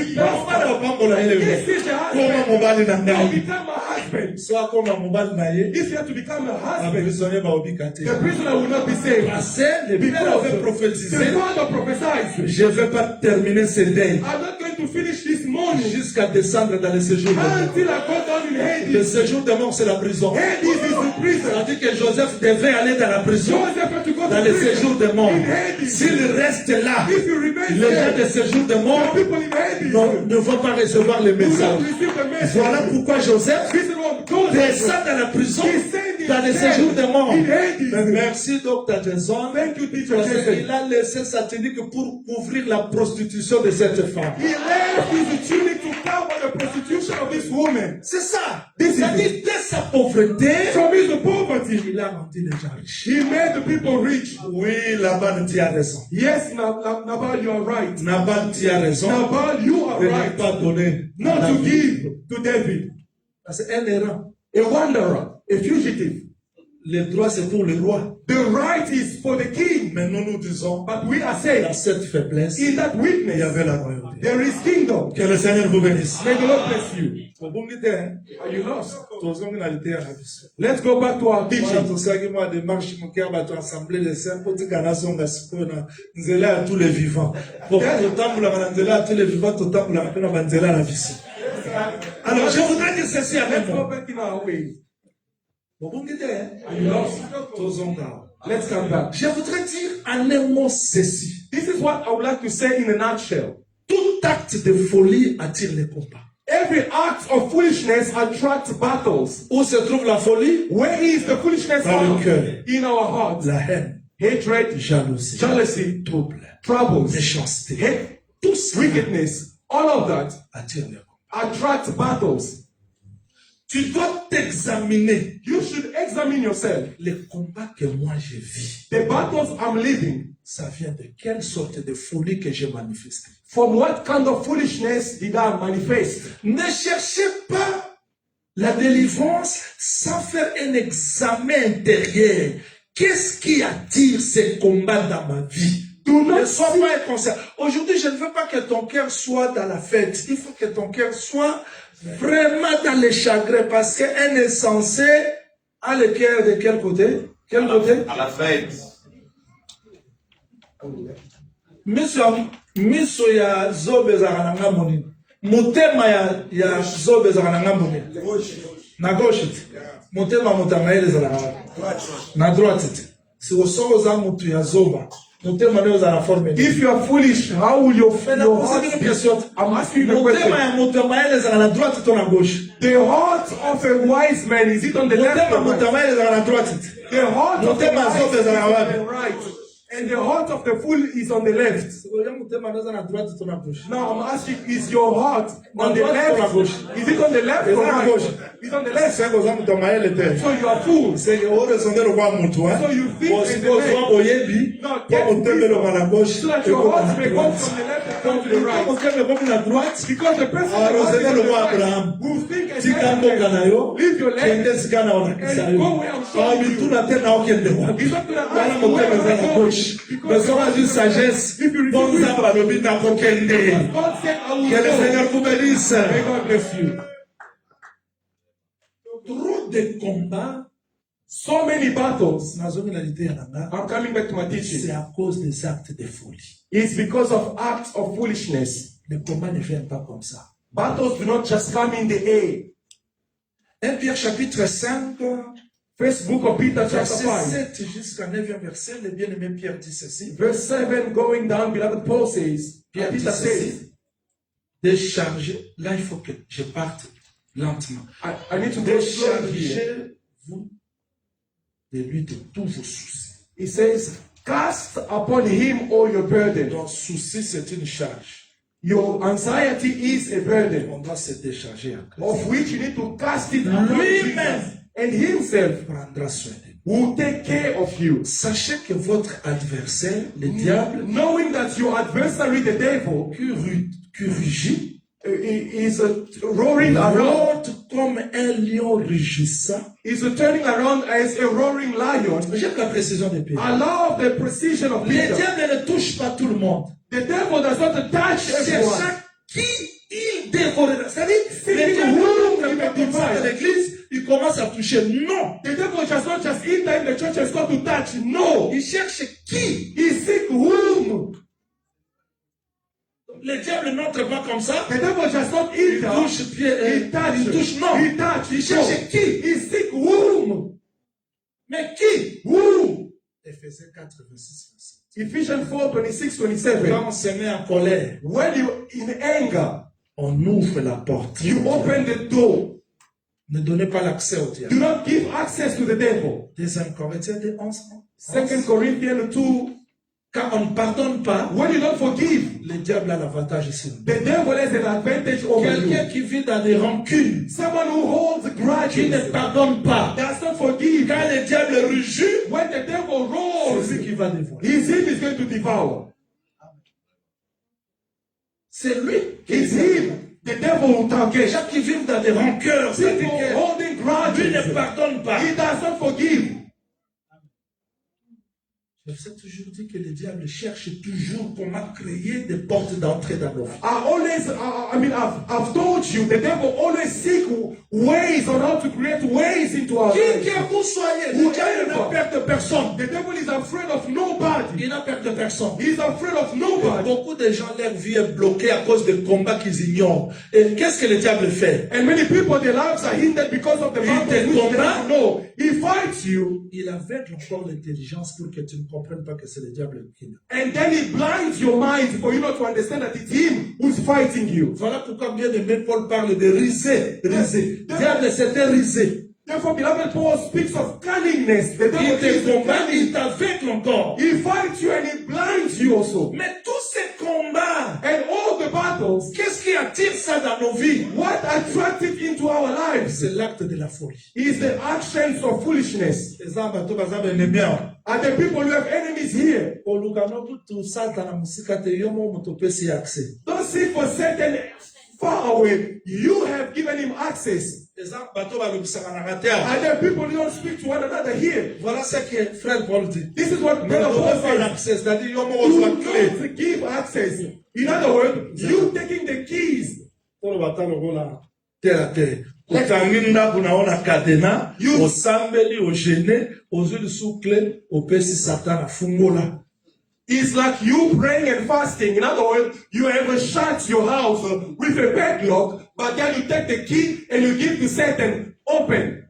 il bosse? Mon bas le pambo la ele. This is the Comment husband. mon bas le Now nangai? become a husband. Soit comme mon bas le naye. If you have to become a Un husband, prisonnier va obikate. the prisoner will not be saved. Parce que le père avait Because prophétisé. the father prophesied, Je ne vais pas terminer ce deuil I'm not going to finish this morning jusqu'à descendre dans le séjour de mort. until I go down in Le Hades. séjour de mort, c'est la prison. Hades is the prison. C'est-à-dire que Joseph devait aller dans la prison, Joseph had to go dans to le prison. séjour de mort. In Hades. S'il reste là, If you remain les gens there, de séjour de mort the people in Hades ne vont pas recevoir le will not message. receive the message. Voilà pourquoi Joseph This is what Joseph descend dans la prison, dans le séjour de mort. in Mais Hades. merci, Dr. Jason. Thank you, teacher Parce Jason. qu'il a laissé sa tunique pour couvrir la prostitution de cette femme. He left his tunic to cover the prostitution of this woman. C'est ça. This is C'est-à-dire, it. dès sa pauvreté, From his poverty, il a rendu les gens riches. he made the people rich. Oui, Laban, tu as raison. Yes, Nabal, you are right. Nabal, tu as raison. Nabal, you are De ne right. pas donner. Not à to David. give to David. Parce qu'un errant, A wanderer, a fugitive. le droit c'est pour le roi. The right is for the king. Mais nous nous disons, But we are dans saying, cette faiblesse, in that il y weakness, avait la royauté. there is kingdom. Que le Seigneur vous bénisse. May the Lord bless you. Pour vous me dire, Are you lost? tozongi na liteya na biso. Let's go back to our Wana teaching. tosalaki mwa démarche moke ya bato assemblée les saints mpo tika nazonga sikoyo na nzela ya tous les vivants. Po totambolaka na nzela ya tous les vivants, totambolaka mpe na banzela na biso. Alors je voudrais dire ceci avec Let's go moi. back in our ways. Bobongi te, Are you lost? tozonga. Let's come back. Je voudrais dire en un mot ceci. This is what I would like to say in a nutshell. Tout acte de folie attire les combats. Every act of foolishness attracts battles. Où se trouve la folie? Where is the foolishness Dans le found? cœur. In our hearts. La haine, Hatred, jalousie, jealousy, trouble, troubles, méchanceté. hate, Tout ça wickedness, all of that attire les combats. attracts battles. Tu dois t'examiner You should examine yourself. les combats que moi je vis. The battles I'm living, Ça vient de quelle sorte de folie que j'ai manifestée. from what kind of foolishness did I manifest? Ne cherchez pas la délivrance sans faire un examen intérieur. Qu'est-ce qui attire ces combats dans ma vie? Do Ne not sois see- pas inconscient. Aujourd'hui, je ne veux pas que ton cœur soit dans la fête. Il faut que ton cœur soit vraiment dans le chagrin parce qu'un insensé a le cœur de quel côté? Quel côté? À la fête. Miso ya zobe ezalaka na ngambo nini? Motema ya zobe ezalaka na ngambo nini? Na gauche te. Motema moto angaele ezalaka na droite te. Soki oza moto ya zoba, motema nde ozala na forme nini? If you are foolish, how will your heart Une be? question. I'm asking you the Motema question. ya moto ya mayele ezalaka na droite to na gauche. The heart of a wise man, is it on the left Motema or moto ya right? mayele ezalaka na droite te. The heart of the Motema ya wise zobe man is ezalaka on wapi? the right. And the heart of the fool is on the left. Oya motema nde eza na droite to na gauche. Now I'm asking, is your heart on the droite or na left? gauche? Is it on the left Is or it na right? gauche? It's on the left. C'est que vous avez mayele te. So you are fools. C'est que vous raisonnez le roi mutu, hein. So you think Bon, in si the vous left. oyebi, No, pour get vous tember le à la gauche, So that et your pour heart la may go droite. from the left and come to the Quand right. vous tember comme la droite, Because the person alors that raisonnez is le on the roi right Abraham. will think and Tika say, mboka na yo, leave your kende left sika na onakisa and yo. go where I'm showing you. Mituna te na okende wapi. He's not gonna Wana ask you where motema am I eza na going? gauche. Because Besoin d'une sagesse. if you receive Bon wisdom, nzambe alobi nakokende. God said, I will Que le go. Seigneur vous bénisse. May God bless you. Trop de combats, So many battles. nazomi na lite ya nanga, I'm coming back to my c'est teaching. à cause des actes de folie. It's because of acts of foolishness. Les combats ne viennent pas comme ça. Battles do not just come in the air. 1 Pierre chapitre 5, First book of Peter chapter verset 5. 7 jusqu'à 9e verset, le bien-aimé Pierre dit ceci. Verse 7 going down, beloved Paul says, Pierre dit Peter says, ceci. Déchargez, là il faut que je parte lentement. I need to go slowly here. Déchargez-vous de lui de tous vos soucis. He says, cast upon him all your burden. Donc souci c'est une charge. Your anxiety is a burden, On doit se décharger à Christ. of which you need to cast it upon Lui-même. Jesus. And himself Prendra soin de vous. will take care of you. Sachez que votre adversaire, le diable, Knowing that your adversary, the devil, qui rugit, is roaring around, l'autre comme un lion rugissant. is turning around as a roaring lion. J'aime la précision de Pierre. I love the precision of Le Peter. diable ne touche pas tout le monde. The devil does not touch C'est everyone. chaque qui il dévorera. C'est-à-dire, C'est le lui diable qui ne vous pas comme ça divide. dans l'église, il commence à toucher. Non. The devil just not just enter in the church and start to touch. No. Il cherche qui. He seek whom. Le diable n'entre pas comme ça. The devil just not Il enter. touche pied, He touch. il touche non. He touch. Il cherche qui. He seek whom. Mais qui? Who? Éphésiens 4, 26, 27. Ephesians 4, 26, 27. Quand on se met en colère, When you in anger, on ouvre la porte. you open the door. Ne donnez pas l'accès au Do diable. not give access to the devil. 2 Corinthiens 2, 11. 2 Corinthians 2. Quand on ne pardonne pas, When you don't forgive, le diable a l'avantage ici. the devil has an advantage over Quelqu'un you. qui vit dans des rancunes, Someone who holds qui grudges, ne pardonne pas, does not forgive. quand le diable rugit, When the devil c'est rolls, lui qui va dévoiler. him is going to devour. C'est lui qui It's him. The devil will Les target. gens qui vivent dans des rancœurs, People c'est-à-dire que holding lui ne grudges. pardonne pas. He does not forgive. Je vous ai toujours dit que le diable cherche toujours comment créer des portes d'entrée dans nos vies. I've told you, the devil always seek ways on how to create ways into our Qui lives. que vous soyez, le diable n'a peur de personne. The devil is afraid of nobody. Il n'a peur de personne. He's afraid of nobody. Beaucoup de gens, leur vie est bloquée à cause des combats qu'ils ignorent. Et qu'est-ce que le diable fait? And many people, their lives are hindered because of the Il battles te which they combat. don't know. He fights you, Il aveugle encore l'intelligence pour que tu ne comprennes pas que c'est le diable qui nous. and then he blinds your mind for you not to understand that it's him who's fighting you. Voilà pourquoi bien aimé Paul parle de risé. Risé. Diable, c'était risé. Therefore, beloved, Paul speaks of cunningness. The Il devil te is combat, cunning. il t'aveugle encore. He fights you and he blinds you also. Mais tous ces combats, And all the battles, qu'est-ce qui attire ça dans nos vies? what attracts it into our lives C'est l'acte de la folie. is the actions of foolishness. Les gens, bateau, bateau, bien. And the people who have enemies here, Olugano kutu sata na musika te yomo mutopesi accès. don't seek for Satan far away. You have given him access. Les gens, bateau, balobisaka na ratea. And the people who don't speak to one another here. Voilà ce que frère Paul dit. This is what Mais Brother on Paul pas says. l'accès, c'est-à-dire yomo You ozo la clé. don't give access. In other words, you taking the keys. Tolo batalo rola terre à terre. Otangi ndaku naona kadena, osambeli, ogene, ozuli sous clé, opesi Satan afungola. It's like you praying and fasting. In other words, you ever shut your house with a padlock, but then you take the key and you give to Satan, open.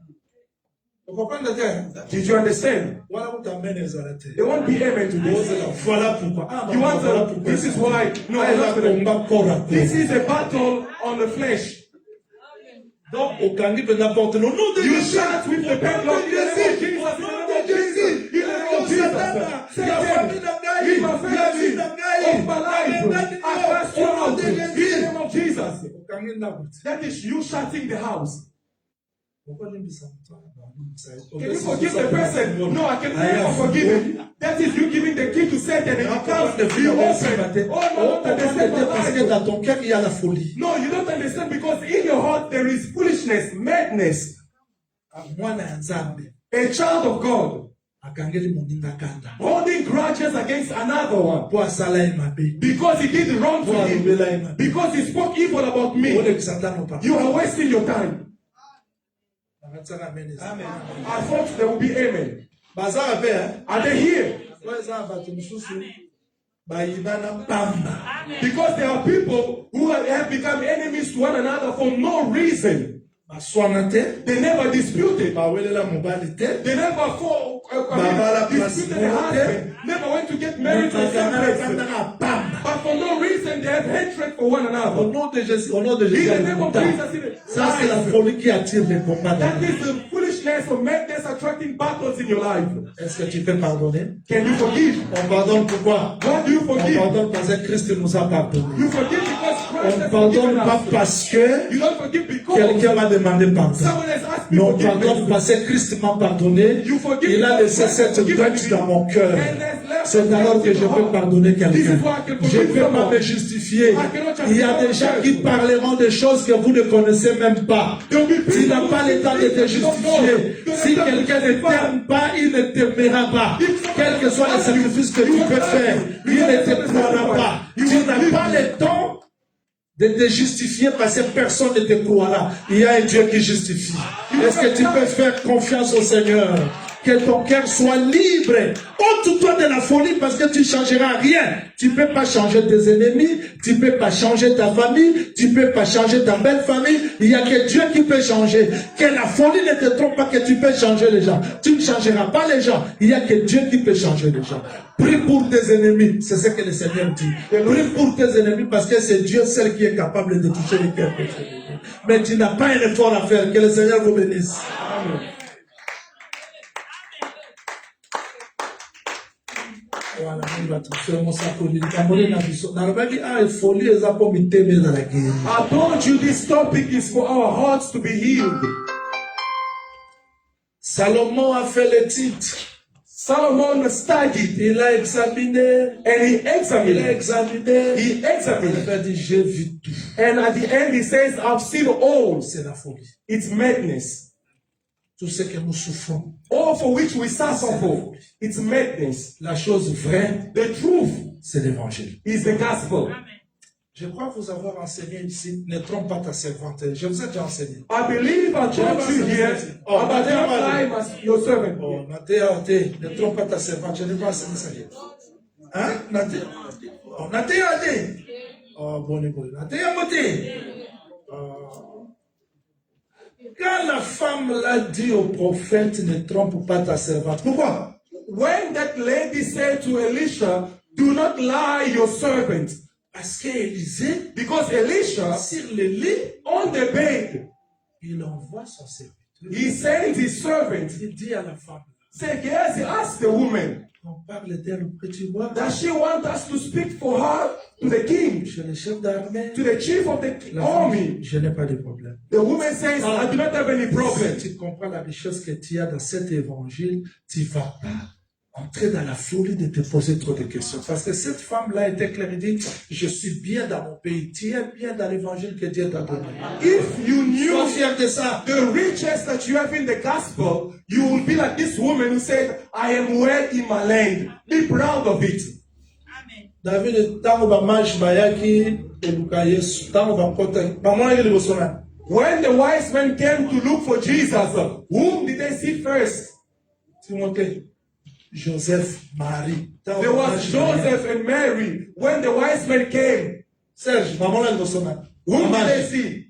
Vous comprenez bien? Did you understand? Voilà où t'amènes les arrêtés. They won't be able to do it. Voilà pourquoi. Ah, You want voilà to, pourquoi. this is why. No, Ah, I'm il a not gonna- combat corps à corps. This is a battle on the flesh. Donc, au Candy, n'importe le nom de You Jésus. shut with the padlock in the name of Jesus. In the name of Jesus. In the name of Jesus. Satan, leave my family, off my life. I cast you out. In the name of Jesus. Au Candy, n'importe. That is you shutting the house. Can you forgive the person? No, I can never forgive him. That is you giving the key to Satan and he comes, you open. Oh, no, don't understand parce que dans ton cœur, il y a la folie. No, you don't understand because in your heart there is foolishness, madness. A child of God holding grudges against another one because he did wrong to him, because he spoke evil about me. You are wasting your time. I thought there would be amen. Are they here? Because there are people who have become enemies to one another for no reason. They never disputed. They never disputed the husband. Never went to get married to the same person. But for no reason they have hatred for one another. Au nom de Jésus, ça c'est la folie qui attire les combats. That is the foolishness of madness attracting battles in your life. Est-ce que tu peux pardonner? Can you forgive? On pardonne pourquoi? Why do you On forgive? pardonne parce que Christ nous a pardonné. You forgive because Christ On ne has pardonne forgiven pas us. parce que You don't forgive because quelqu'un m'a demandé pardon. someone has asked me Mais on to forgive. pardonne parce que Christ m'a pardonné. You forgive Il a because laissé Christ cette has forgiven dette me. dans mon cœur. And has left C'est alors que je peux pardonner quelqu'un. This is why I can Je ne forgive peux pas someone. me justifier. I cannot Il y a des gens qui parleront des choses que vous ne connaissez même pas. Tu n'as pas le temps de te justifier. Si quelqu'un ne t'aime pas, il ne t'aimera pas. Quel que soit le sacrifice que tu peux faire, il ne te croira pas. Tu n'as pas le temps de te justifier parce que personne ne te croira. Il y a un Dieu qui justifie. Est-ce que tu peux faire confiance au Seigneur? Que ton cœur soit libre. Ôte-toi de la folie parce que tu ne changeras rien. Tu ne peux pas changer tes ennemis. Tu ne peux pas changer ta famille. Tu ne peux pas changer ta belle famille. Il n'y a que Dieu qui peut changer. Que la folie ne te trompe pas que tu peux changer les gens. Tu ne changeras pas les gens. Il n'y a que Dieu qui peut changer les gens. Prie pour tes ennemis. C'est ce que le Seigneur dit. Prie pour tes ennemis parce que c'est Dieu seul qui est capable de toucher les cœurs de tes ennemis. Mais tu n'as pas un effort à faire. Que le Seigneur vous bénisse. Amen. I told you this topic is for our hearts to be healed. Salomon a fait l'étude. Solomon studied. Il a examiné. And he examined. Il a dit, j'ai vu tout. And at the end he says, I've seen all. C'est la folie. It's madness. Tout ce que nous souffrons. All for which we suffer for. It's madness. La chose vraie, the truth, c'est l'évangile. Is the gospel. Je crois vous avoir enseigné ici. Ne trompe pas ta servante. Je vous ai déjà enseigné. I believe I taught you here about your time as your servant. Oh, ne trompe pas ta servante. Je n'ai pas enseigné ça hier. Hein? Oh, bon. Quand la femme l'a dit au prophète, ne trompe pas ta servante. Pourquoi? When that lady said to Elisha, do not lie your servant. Parce qu'Élisée, because Elisha, sur le lit, on the bed, il envoie son serviteur. He sends his servant. Il dit à la femme, say, yes, he asked the woman, on parle d'elle au petit roi. Does she want us to speak for her to the king, Je le chef d'armée, to the chief of the army? Je n'ai pas de problème. The woman says, I do not have any problem. Si tu comprends la richesse que tu as dans cet évangile, tu ne vas pas entrer dans la folie de te poser trop de questions. Parce que cette femme-là était claire, elle dit, je suis bien dans mon pays. Tu es bien dans l'évangile que Dieu t'a donné. If you knew Sois fier de ça. the riches that you have in the gospel, you will be like this woman who said, I am well in my land. Be proud of it. David, tango ba maj bayaki eluka Yesu, tango ba kota, ba mwana ile bosona. When the wise men came to look for Jesus, whom did they see first? Timothée, Joseph, Marie. There was Joseph and Mary. When the wise men came, Serge, ba mwana ile bosona. whom did they see?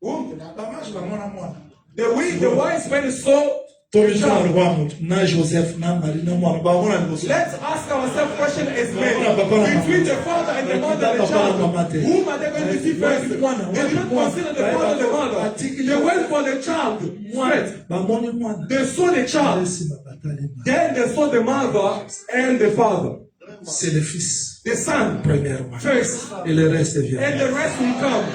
Whom? Ba maj ba mwana. The wise men saw. Let's ask ourselves a question as men. Between the father and the mother and the child, whom are they going to see first? They did not consider the father and the mother. They went for the child first. They saw the child. Then they saw the mother and the father. C'est le fils. The son. Premièrement. First. Et le reste vient. And the rest will come.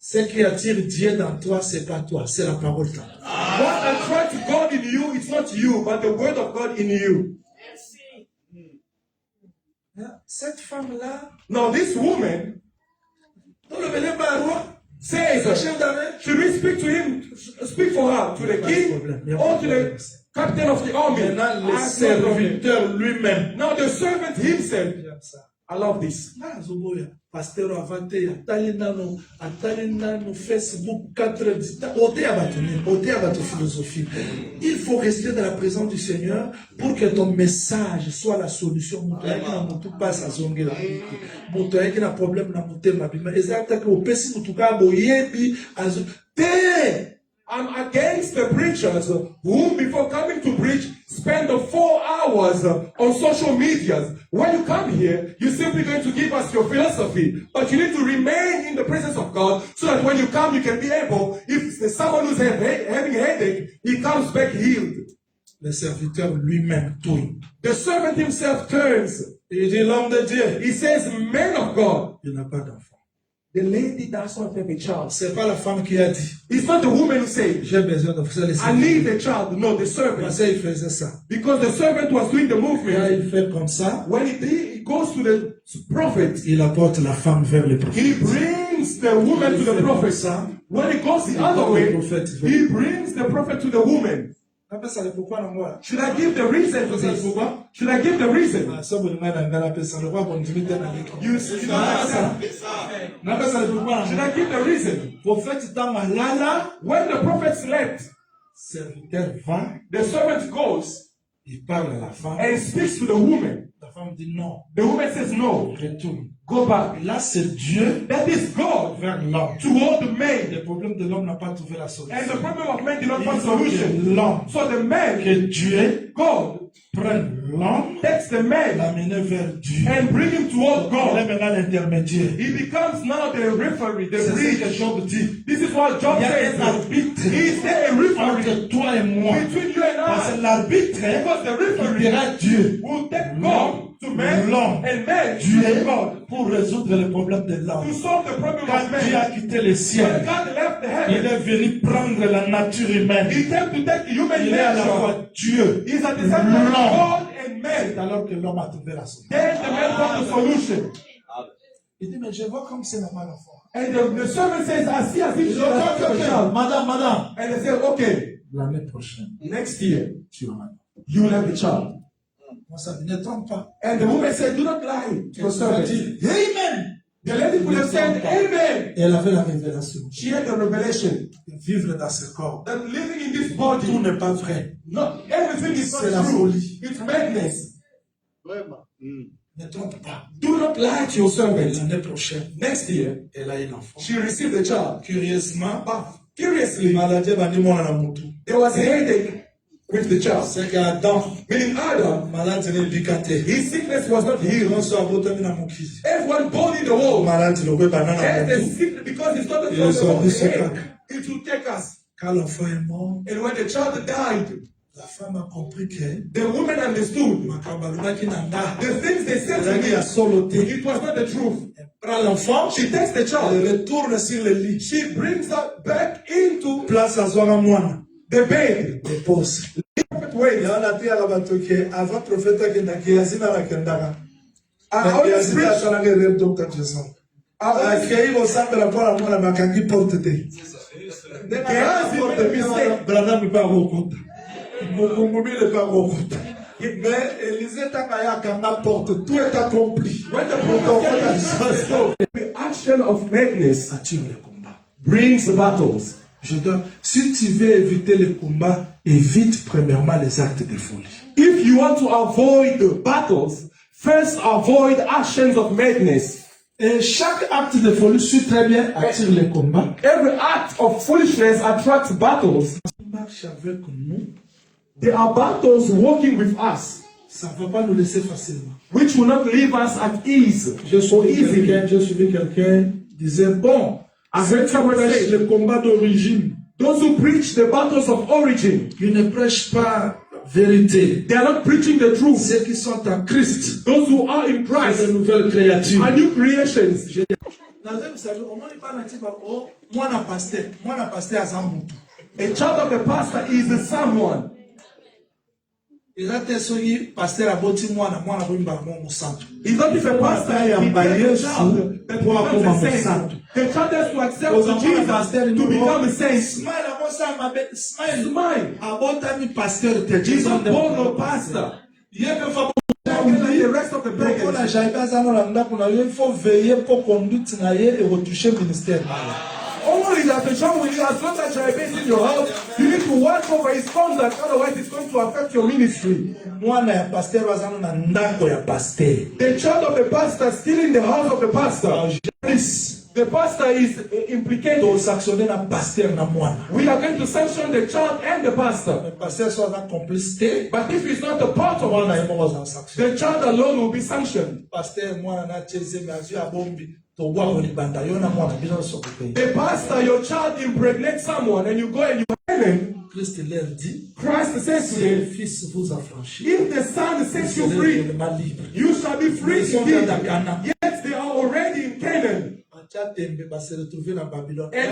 Ce qui attire Dieu dans toi, c'est pas toi, c'est la parole dans toi. What attracts God in you, it's not you, but the word of God in you. Cette femme-là, Now this woman dans le Bénin Barois, says, le chef d'armée, should we speak to him, speak for her, to the king or to the captain of the army? maintenant le Ah, no problem. serviteur lui-même. Now the servant himself, J'aime ça. I love this. Ah, Zoboya, pasteur Avante, atali nano Facebook 4 heures du temps. Ôtez à votre philosophie. Il faut rester dans la présence du Seigneur pour que ton message soit la solution. Moutouaki na moutou passe à zongue la vie. Moutouaki na problème na mouté ma bima. Exactement. Au pesi moutouka boyebi à zongue. I'm against the preachers who, before coming to preach, spend the 4 hours on social media. When you come here, you're simply going to give us your philosophy, but you need to remain in the presence of God so that when you come, you can be able, if there's someone who's having a headache, he comes back healed. Le serviteur lui-même tourne. The servant himself turns. Il dit l'homme de Dieu, He says, man of God. il n'a pas d'enfant. The lady does not have a child. C'est pas la femme qui a dit, It's not the woman who said, j'ai besoin d'enfant. C'est le I need serviteur. a child. No, the servant. Parce qu'il faisait ça. Because the servant was doing the Quand movement. il fait comme ça, When he goes to the prophet, il apporte la femme vers le prophète. he brings the woman to the prophet. When he goes the other way, he brings the prophet to the woman. Should I give the reason for this? Should I give the reason? You don't understand. Should I give the reason? When the prophet slept, Serviteur va, the servant goes il parle à la femme. and speaks to the woman. La femme dit non, The woman says, no, retourne. go back. Là, c'est Dieu That is God vers l'homme. toward the man. Le problème de l'homme n'a pas trouvé la solution. And the problem of man did not Il find faut solution. que l'homme, So the man, que Dieu God, prenne l'homme, takes the man l'amène vers Dieu. and bring him toward Il est God. maintenant l'intermédiaire. He becomes now the referee, the C'est ce bridge. que Job dit. This is what Job Il y a says. un arbitre Is there a referee entre toi et moi. between you and Parce que I? l'arbitre Because the qui referee dira Dieu, will take God to man l'homme, and man Dieu to God pour résoudre le problème de to l'homme. solve the problem Quand of Dieu man. a quitté le When ciel, God left the il heaven, est venu prendre la nature humaine. he came to take human Il est à la nature. fois Dieu. He's at the same time l'homme. God and C'est man. alors que l'homme a trouvé la solution. Then the man found the solution. Il dit, mais je vois comme c'est normal l'enfant. And the servant says, I see as if Il she dit, has ok, a ok, child. madame. And they say, okay, L'année prochaine, next year, tu auras. you will have a child. Moi, ça ne trompe pas. And the woman said, do not lie to your Elle servant. dit, Amen. The lady could have said, amen. Et elle avait la révélation. She had the revelation Vivre dans ce corps. that living in this Tout body, n'est pas vrai. not everything is C'est la not true. folie. It's madness. Ne trompe pas. Do not lie to your servant. L'année prochaine, Next year, elle a eu l'enfant. she received a child. Curieusement, But curiously, maladie va dire mon amour. there was a headache with the child. C'est qu'Adam, Meaning Adam, malade n'est bicate. his sickness was not healed. On soit voté na mukisi. Everyone born in the world Malade le banana. has a sickness because it's not the Yes, problem of the this is head. It will take us. Quand l'enfant est mort, And when the child died, la femme a compris que the woman understood Makabalaki nanda. the things they said to Elle me. a soloté. It was not the truth. Elle prend l'enfant, She takes the elle child. retourne sur le lit. She brings her back into Place à Zora Moine. the bed. Dépose. Perfect way. Et on a dit à la batoke, avant prophète qui n'a qu'à la kendara. I always preach. I accueilli au centre de la parole à moi, la makangi porte te. Gehazi made a mistake. Branham pas recompte. Mukungumi ne pas recompte. Mais Élisée Takaya Kanga porte, tout est accompli. When the prophet the action of madness Attire le combat. brings battles. Si tu veux éviter le combat, évite premièrement les actes de folie. If you want to avoid the battles, first avoid actions of madness. Et chaque acte de folie, suit très bien, attire le combat. Every act of foolishness attracts battles. Marche avec nous, There are battles working with us, ça ne va pas nous laisser facilement. which will not leave us at ease. J'ai suivi quelqu'un qui disait, bon, I heard someone prêche say, le combat d'origine, those who preach the battles of origin, qui ne prêchent pas vérité. they are not preaching the truth. Ceux qui sont en Christ, Those who are in c'est Christ de nouvelles créatures. are new creations. A child of a pastor is someone. It's not if a pastor becomes a saint. The child has to accept Jesus to become a saint. Smile. He's not born a pastor. Like the rest of the pagans. Il faut veiller pour conduite et retoucher ministère. Only that the child will, as long as you are based in your house, you need to watch over his conduct, otherwise it's going to affect your ministry. The child of the pastor is still in the house of the pastor. The pastor is implicated. We are going to sanction the child and the pastor. But if he's not a part of it, the child alone will be sanctioned. The pastor, your child impregnates someone and you go and you heaven. Christ says to them, if the Son sets you free, you shall be free indeed. Yet they are already in Canaan. And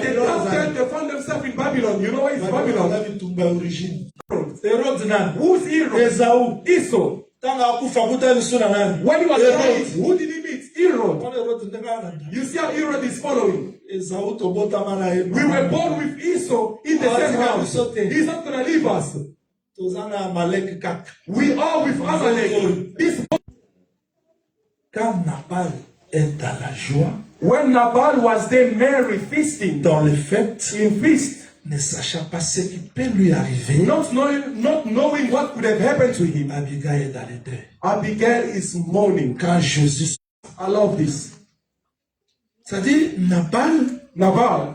they found themselves in Babylon. You know where is Babylon? Who's Herod? Esau. When he was dying, who did he meet? Herod. You see how Herod is following. We were born with Esau in the same house. He's not going to leave us. We are with Amalek. When Nabal was there, Mary feasting dans les fêtes, in feast, ne sachant pas ce qui peut lui arriver, not knowing what could have happened to him. Abigail est dans les deuils. Abigail is mourning. Quand Jésus, I love this. C'est-à-dire Nabal,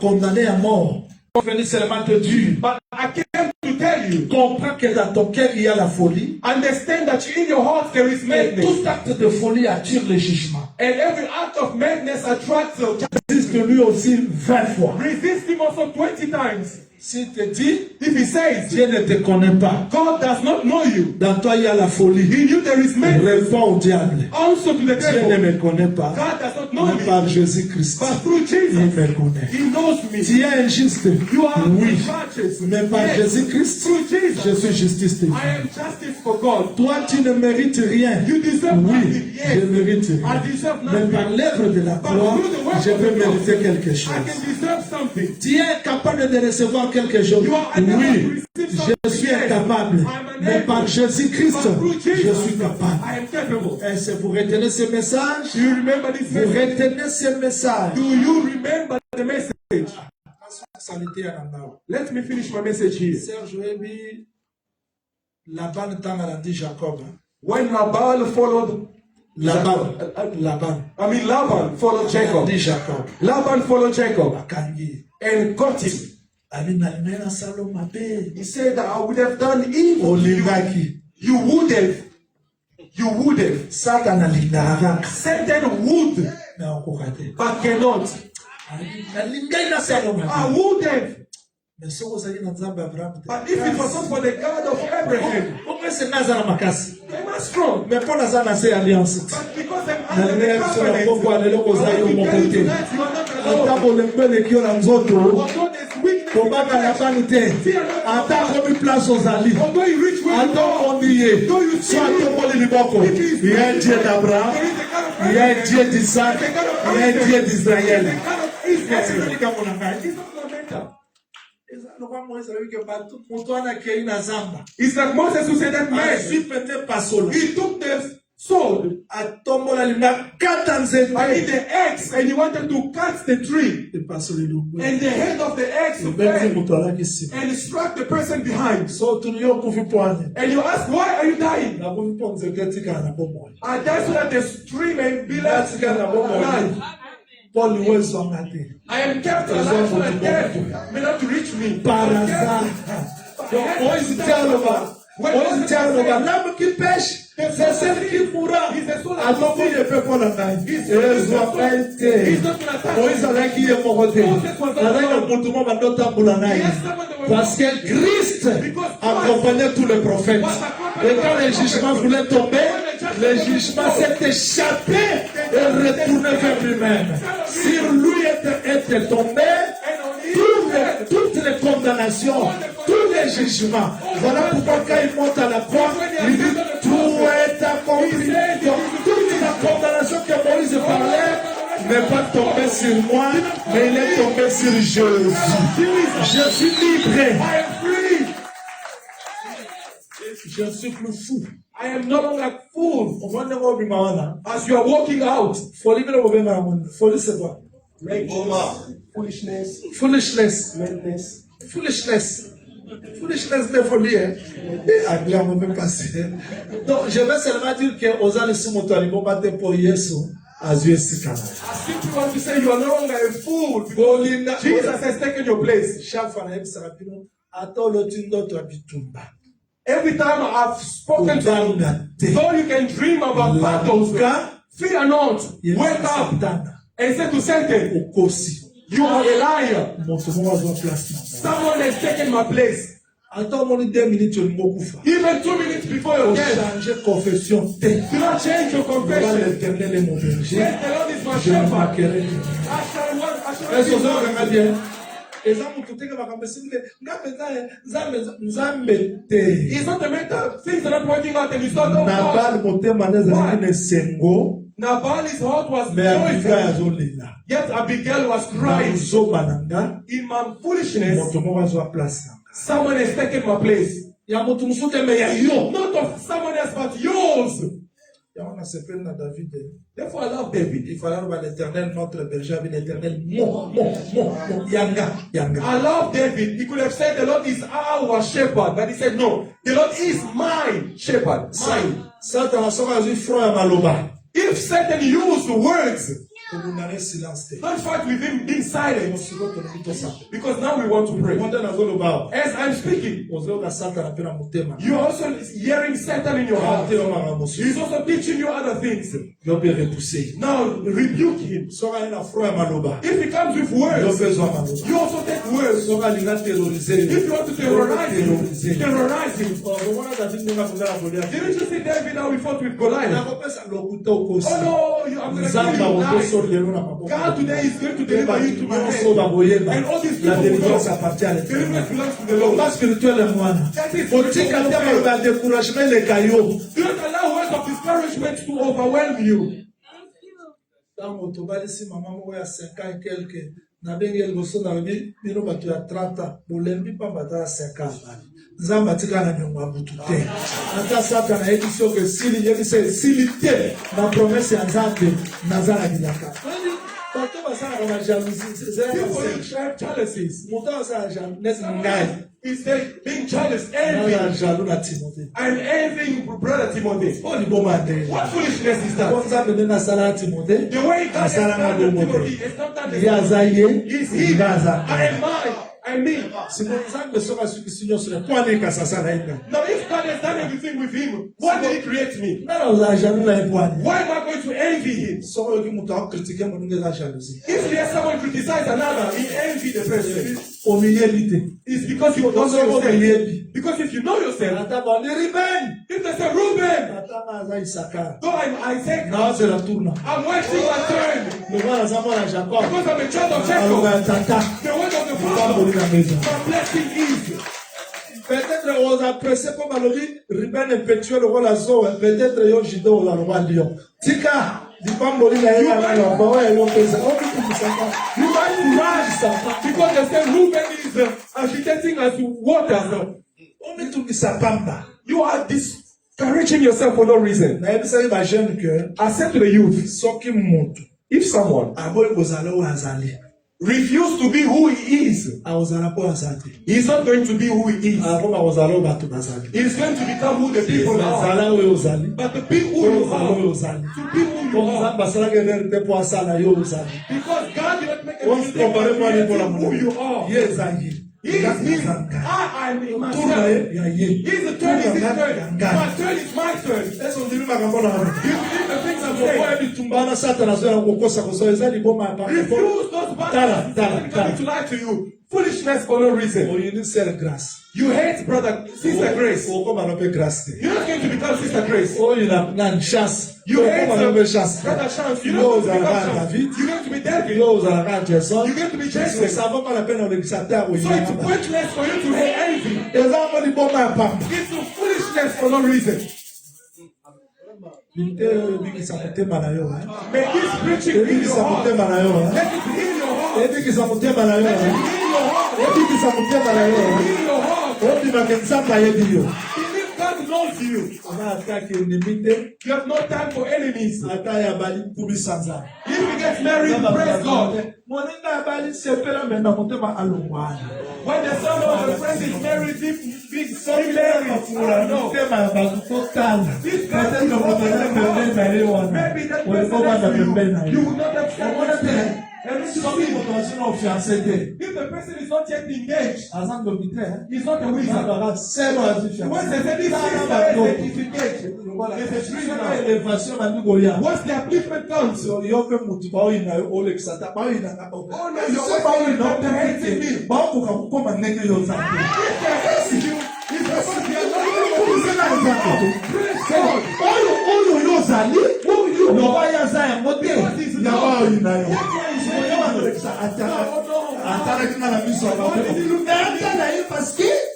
condamné à mort, venir seulement te dire. But I came to tell you, comprends que dans ton cœur il y a la folie. Understand that in your heart there is madness. Tout acte de folie attire le jugement. And every act of madness attracts the judgment. Résiste lui aussi 20 fois. Resist him also 20 times. S'il te dit, if he says, Dieu ne te connaît pas, God does not know you, dans toi il y a la folie, in you there is madness. Réponds au diable. Also to the devil, Dieu ne me connaît pas, God does not know mais me, par Jésus-Christ, but through Jesus, il me connaît. He knows me. Tu es injuste, You are oui, righteous, mais par yes. Jésus-Christ, Through Jesus, je suis justice de Dieu. I am justice for God. Toi tu ne mérites rien, You deserve oui, nothing, yes. je mérite I rien, deserve mais nothing. par l'œuvre de la But croix, through the work je of peux the cross, mériter quelque I chose. can deserve something. Tu es capable de recevoir quelque chose, You are able to oui, receive je something, suis yes. incapable, I'm mais unable. par Jésus-Christ, But through je Jesus, suis capable. I am capable. Est-ce que vous retenez ce message? Do you remember this Vous message? retenez ce message? Do you remember the message? Let me finish my message here. Serge Webi, Laban dit Jacob. When Nabal followed Laban Laban followed Jacob. dit Jacob. Laban followed Jacob Akangi. and got him. He said that I would have done evil. Olingaki. You would have. Satan alingaka. Satan would, Mais encore raté. but cannot. I would have. Mais si vous avez dans Zambia Abraham. But if it was not for the God of Abraham, Pourquoi c'est Nazara Makasi? they were strong. Mais pour Nazara c'est alliance. But because I'm Na under the leo covenant, tuna Mungu aliloko zayo I will tell you mokote. tonight, you are not alone. Ata bolembele kio na nzoto. Although there's weakness in Kobaka the na flesh, bani te. Ata komi place ozali. although you reach where you Ata go, komi ye. though you see So ato koli liboko. Il y a un Dieu d'Abraham. there is a God of Il y a un Dieu d'Isaac. the God of Il y a un Dieu d'Israël. the God of Israel. It's not fundamental. It's like Moses who said that man, he took the sword and hit the axe and he wanted to cut the tree. And the head of the axe fell and struck the person behind. And you ask, why are you dying? I died so that the tree may be left alive. I am kept alive so that death may not reach me. Par hasard. L'homme qui pêche, c'est celle qui mourra. Alors qu'il ne peut pas la taille. Parce que Christ accompagnait tous les prophètes. Et quand les jugements voulaient tomber, le jugement s'est échappé et retourné vers lui-même. Sur lui, être tombé, toutes les condamnations, tous les jugements. Voilà pourquoi quand il monte à la croix, il dit tout est accompli. Donc, toute la condamnation que Moïse parlait n'est pas tombée sur moi, mais il est tombé sur Jésus. Je suis libre. Je ne suis plus fou. I am no longer fool. As you are walking out, folie c'est quoi? Foolishness, Foolishness. madness. Foolishness. Foolishness de folie. Hein? Et Agla m'a même passé. Donc, je vais seulement dire que aux années sous mon toit, ils vont battre pour Yesu. As you see, I simply want to say you are no longer a fool because Jesus has taken your place. chaque fois, il sera plus long. Attends le tindo to abitumba. Every time I've spoken to you, though you can dream about battles, fear not, wake up and say to Satan, you are a liar. Someone has taken my place. Attends mon 2 minutes, Even 2 minutes before your death, changer confession. do not change your confession. L'éternel est mon berger. Yes, the Lord is my Je ne shepherd. manquerai rien. I shall want, I shall Est-ce que vous not avez be bien? Eza mututeka bakambesinde nzambe te It's not a matter, things are not working out and you start, oh Nabal God. motema nezalaki ne sengo Nabal's heart was me Abigail joyful, azolela yet Abigail was na crying. kozoba na nga In my foolishness, moto moko azwa place na nga someone has taken my place. ya moto mosusu te me ya yo Not of someone else, but yours. yango nasepeli na David. Therefore, I love David. Il fallait voir l'éternel notre berger avec l'éternel yanga I love David. He could have said, the Lord is our shepherd, but he said, no, the Lord is my shepherd. Mine. Satan asoka azwi front ya maloba If Satan used words, kobundana silence te don't fight with him being silent, mosiko tolobi tosaka because now we want to pray. monde nazoloba As I'm speaking, ozoyoka Satan mpe na motema you're also hearing Satan in your heart. te yo makambo mosusu He's also teaching you other things. yo mpe repousse Now, rebuke him. soka ye na front ya maloba If he comes with yo words, mpe zwa maloba you also take words. soka alinga terrorize If you want to terrorize him, terrorize him. omona David ndenge akongala Goliath Didn't you see David how he fought with Goliath? nakopesa lokuta okosi Oh no, I'm going to nzambe kill you akokoso live. lelo na maboko God today is going to deliver you to my nyonso hand. bakoyeba And all these la people will délivrance know. appartient à l'éternel Deliverance belongs to the Lord. combat spirituel ya mwana That is otika te maloba ya découragement eleka yo Do not allow words of discouragement to overwhelm you. ntango tobalisi mama moko ya 5 ans quelque nabengi ye liboso na lobi bino bato ya 30 ans bolembi pamba ata ya 5 ans abali nzambe atikala na nyongo ya butu te ata satana ayebi soki esili yebisa esili te na promese ya nzambe naza na bilaka bato basalaka na jalousie People have jealousies. moto asala nesi ngai He said, being jealous, naza envy. jaloux na timote I'm envying brother Timothy. o liboma te What foolishness is po that? nzambe nde nasala na timote The way God has asalanga done bongo Timothy te is not that ye aza ye He's him. nga aza I am mine. I mean. siko nzambe soki asukisi nyonso le mpo ani kasi asala ye ngai Now, if God has done everything with him, why did he create me? nga na ozala jaloux na ye mpo ani Why am I going to envy him? soki oyoki moto akokritike moninga eza jalousie If there's someone criticize another, he envy the person. omiyebi te It's because you don't know ozoko yourself. omiyebi Because if you know yourself, ata bandi ribeni if they say, Reuben, ata nga aza isakara though I'm Isaac, naozela tourna I'm waiting my turn. loba naza mwana jacob Because I'm a child of aloba Jacob. ya tata The word of the pamboli Father, na meza my blessing is. peut-être oza presse mpo balobi riben epetue lokola zoe peut-être yo jude oza lokwa lion tika lipamboli na ye naloba oyo yo mpeza okitumisaka You might rise because they say Reuben is agitating as waters. omitungisa pamba You are discouraging yourself for no reason. nayebisaki bajeune ke I said to the youth, soki moto if someone aboyi kozala oyo azali refuse to be who he is, akozala mpo aza te he's not going to be who he is. apona kozala oyo bato bazali He's going to become who the people are. azala oyo ozali But to be who oyo you ozala oyo are, ozali to be who you po are, nzambe asalaki erreur te mpo asala yo ozali because God did not make a on mistake compare by mwana mpola creating who you are. ye eza ye He is me. Eza ngai. I am tour na myself. ye ya ye His turn is his Tour na turn. ngai ya ngai My turn is my turn. ese ondimi makambo na wana You believe the things I'm Refuse those bad things coming to lie to you. Foolishness for no reason. You hate brother, sister Grace. You're not going to become sister Grace. You hate brother Chance. You're not going to become Chance. You're going to be David. You're going to be Jason. So it's pointless for you to hate anything. It's foolishness for no reason. May this preaching be your heart. Let it heal your heart. Let it heal your heart. Let it heal your heart. Believe God loves you. You have no time for enemies. If he gets married, praise God. When the son of the friend is married, big sorry Larry. No. This person is maybe that person you will not accept what if the person is not yet engaged, he's not a wizard. Once they say this is engaged, once the upliftment comes, oh no, you're not hating me. If they're hating you, it's because they are not praise God.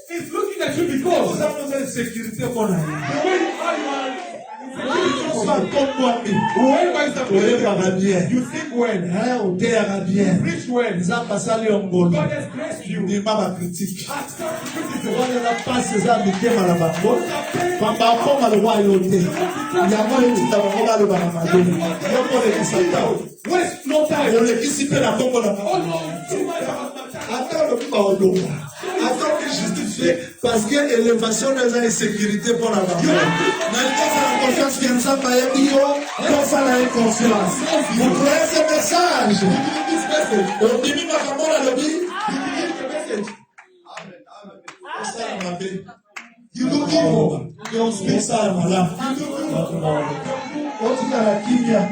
He's looking at you because the way you are, whoever is the player, you think when, you preach when, God has graced you. Accept criticism. Waste no time. Parce que l'élévation des insécurités pour la maman. La confiance qui nous a payé, qu'on a la confiance. Vous prenez ce message. On dit, ma maman a le dit. You do evil. You don't speak ça, madame. On dit à la kimia.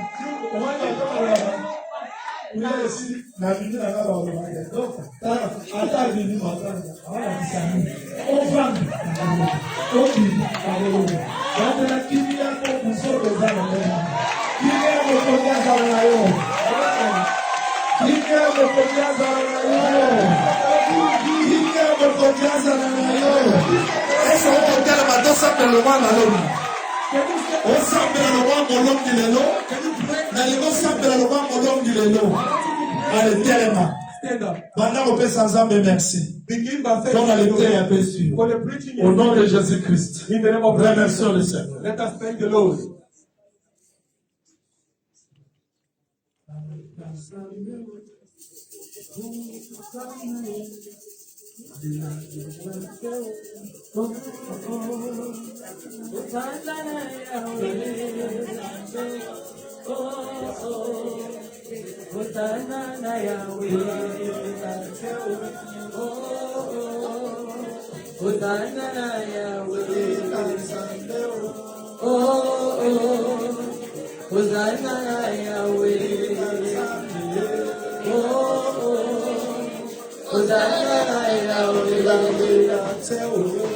Allez, tellement. Maintenant, on peut sans âme merci. Qu'on a l'été un peu sûr. Au nom de Jésus-Christ. Remercions le Seigneur. Let us thank the Lord. Hosanna Yahweh, Hosanna Yahweh, Hosanna Yahweh, Hosanna Yahweh.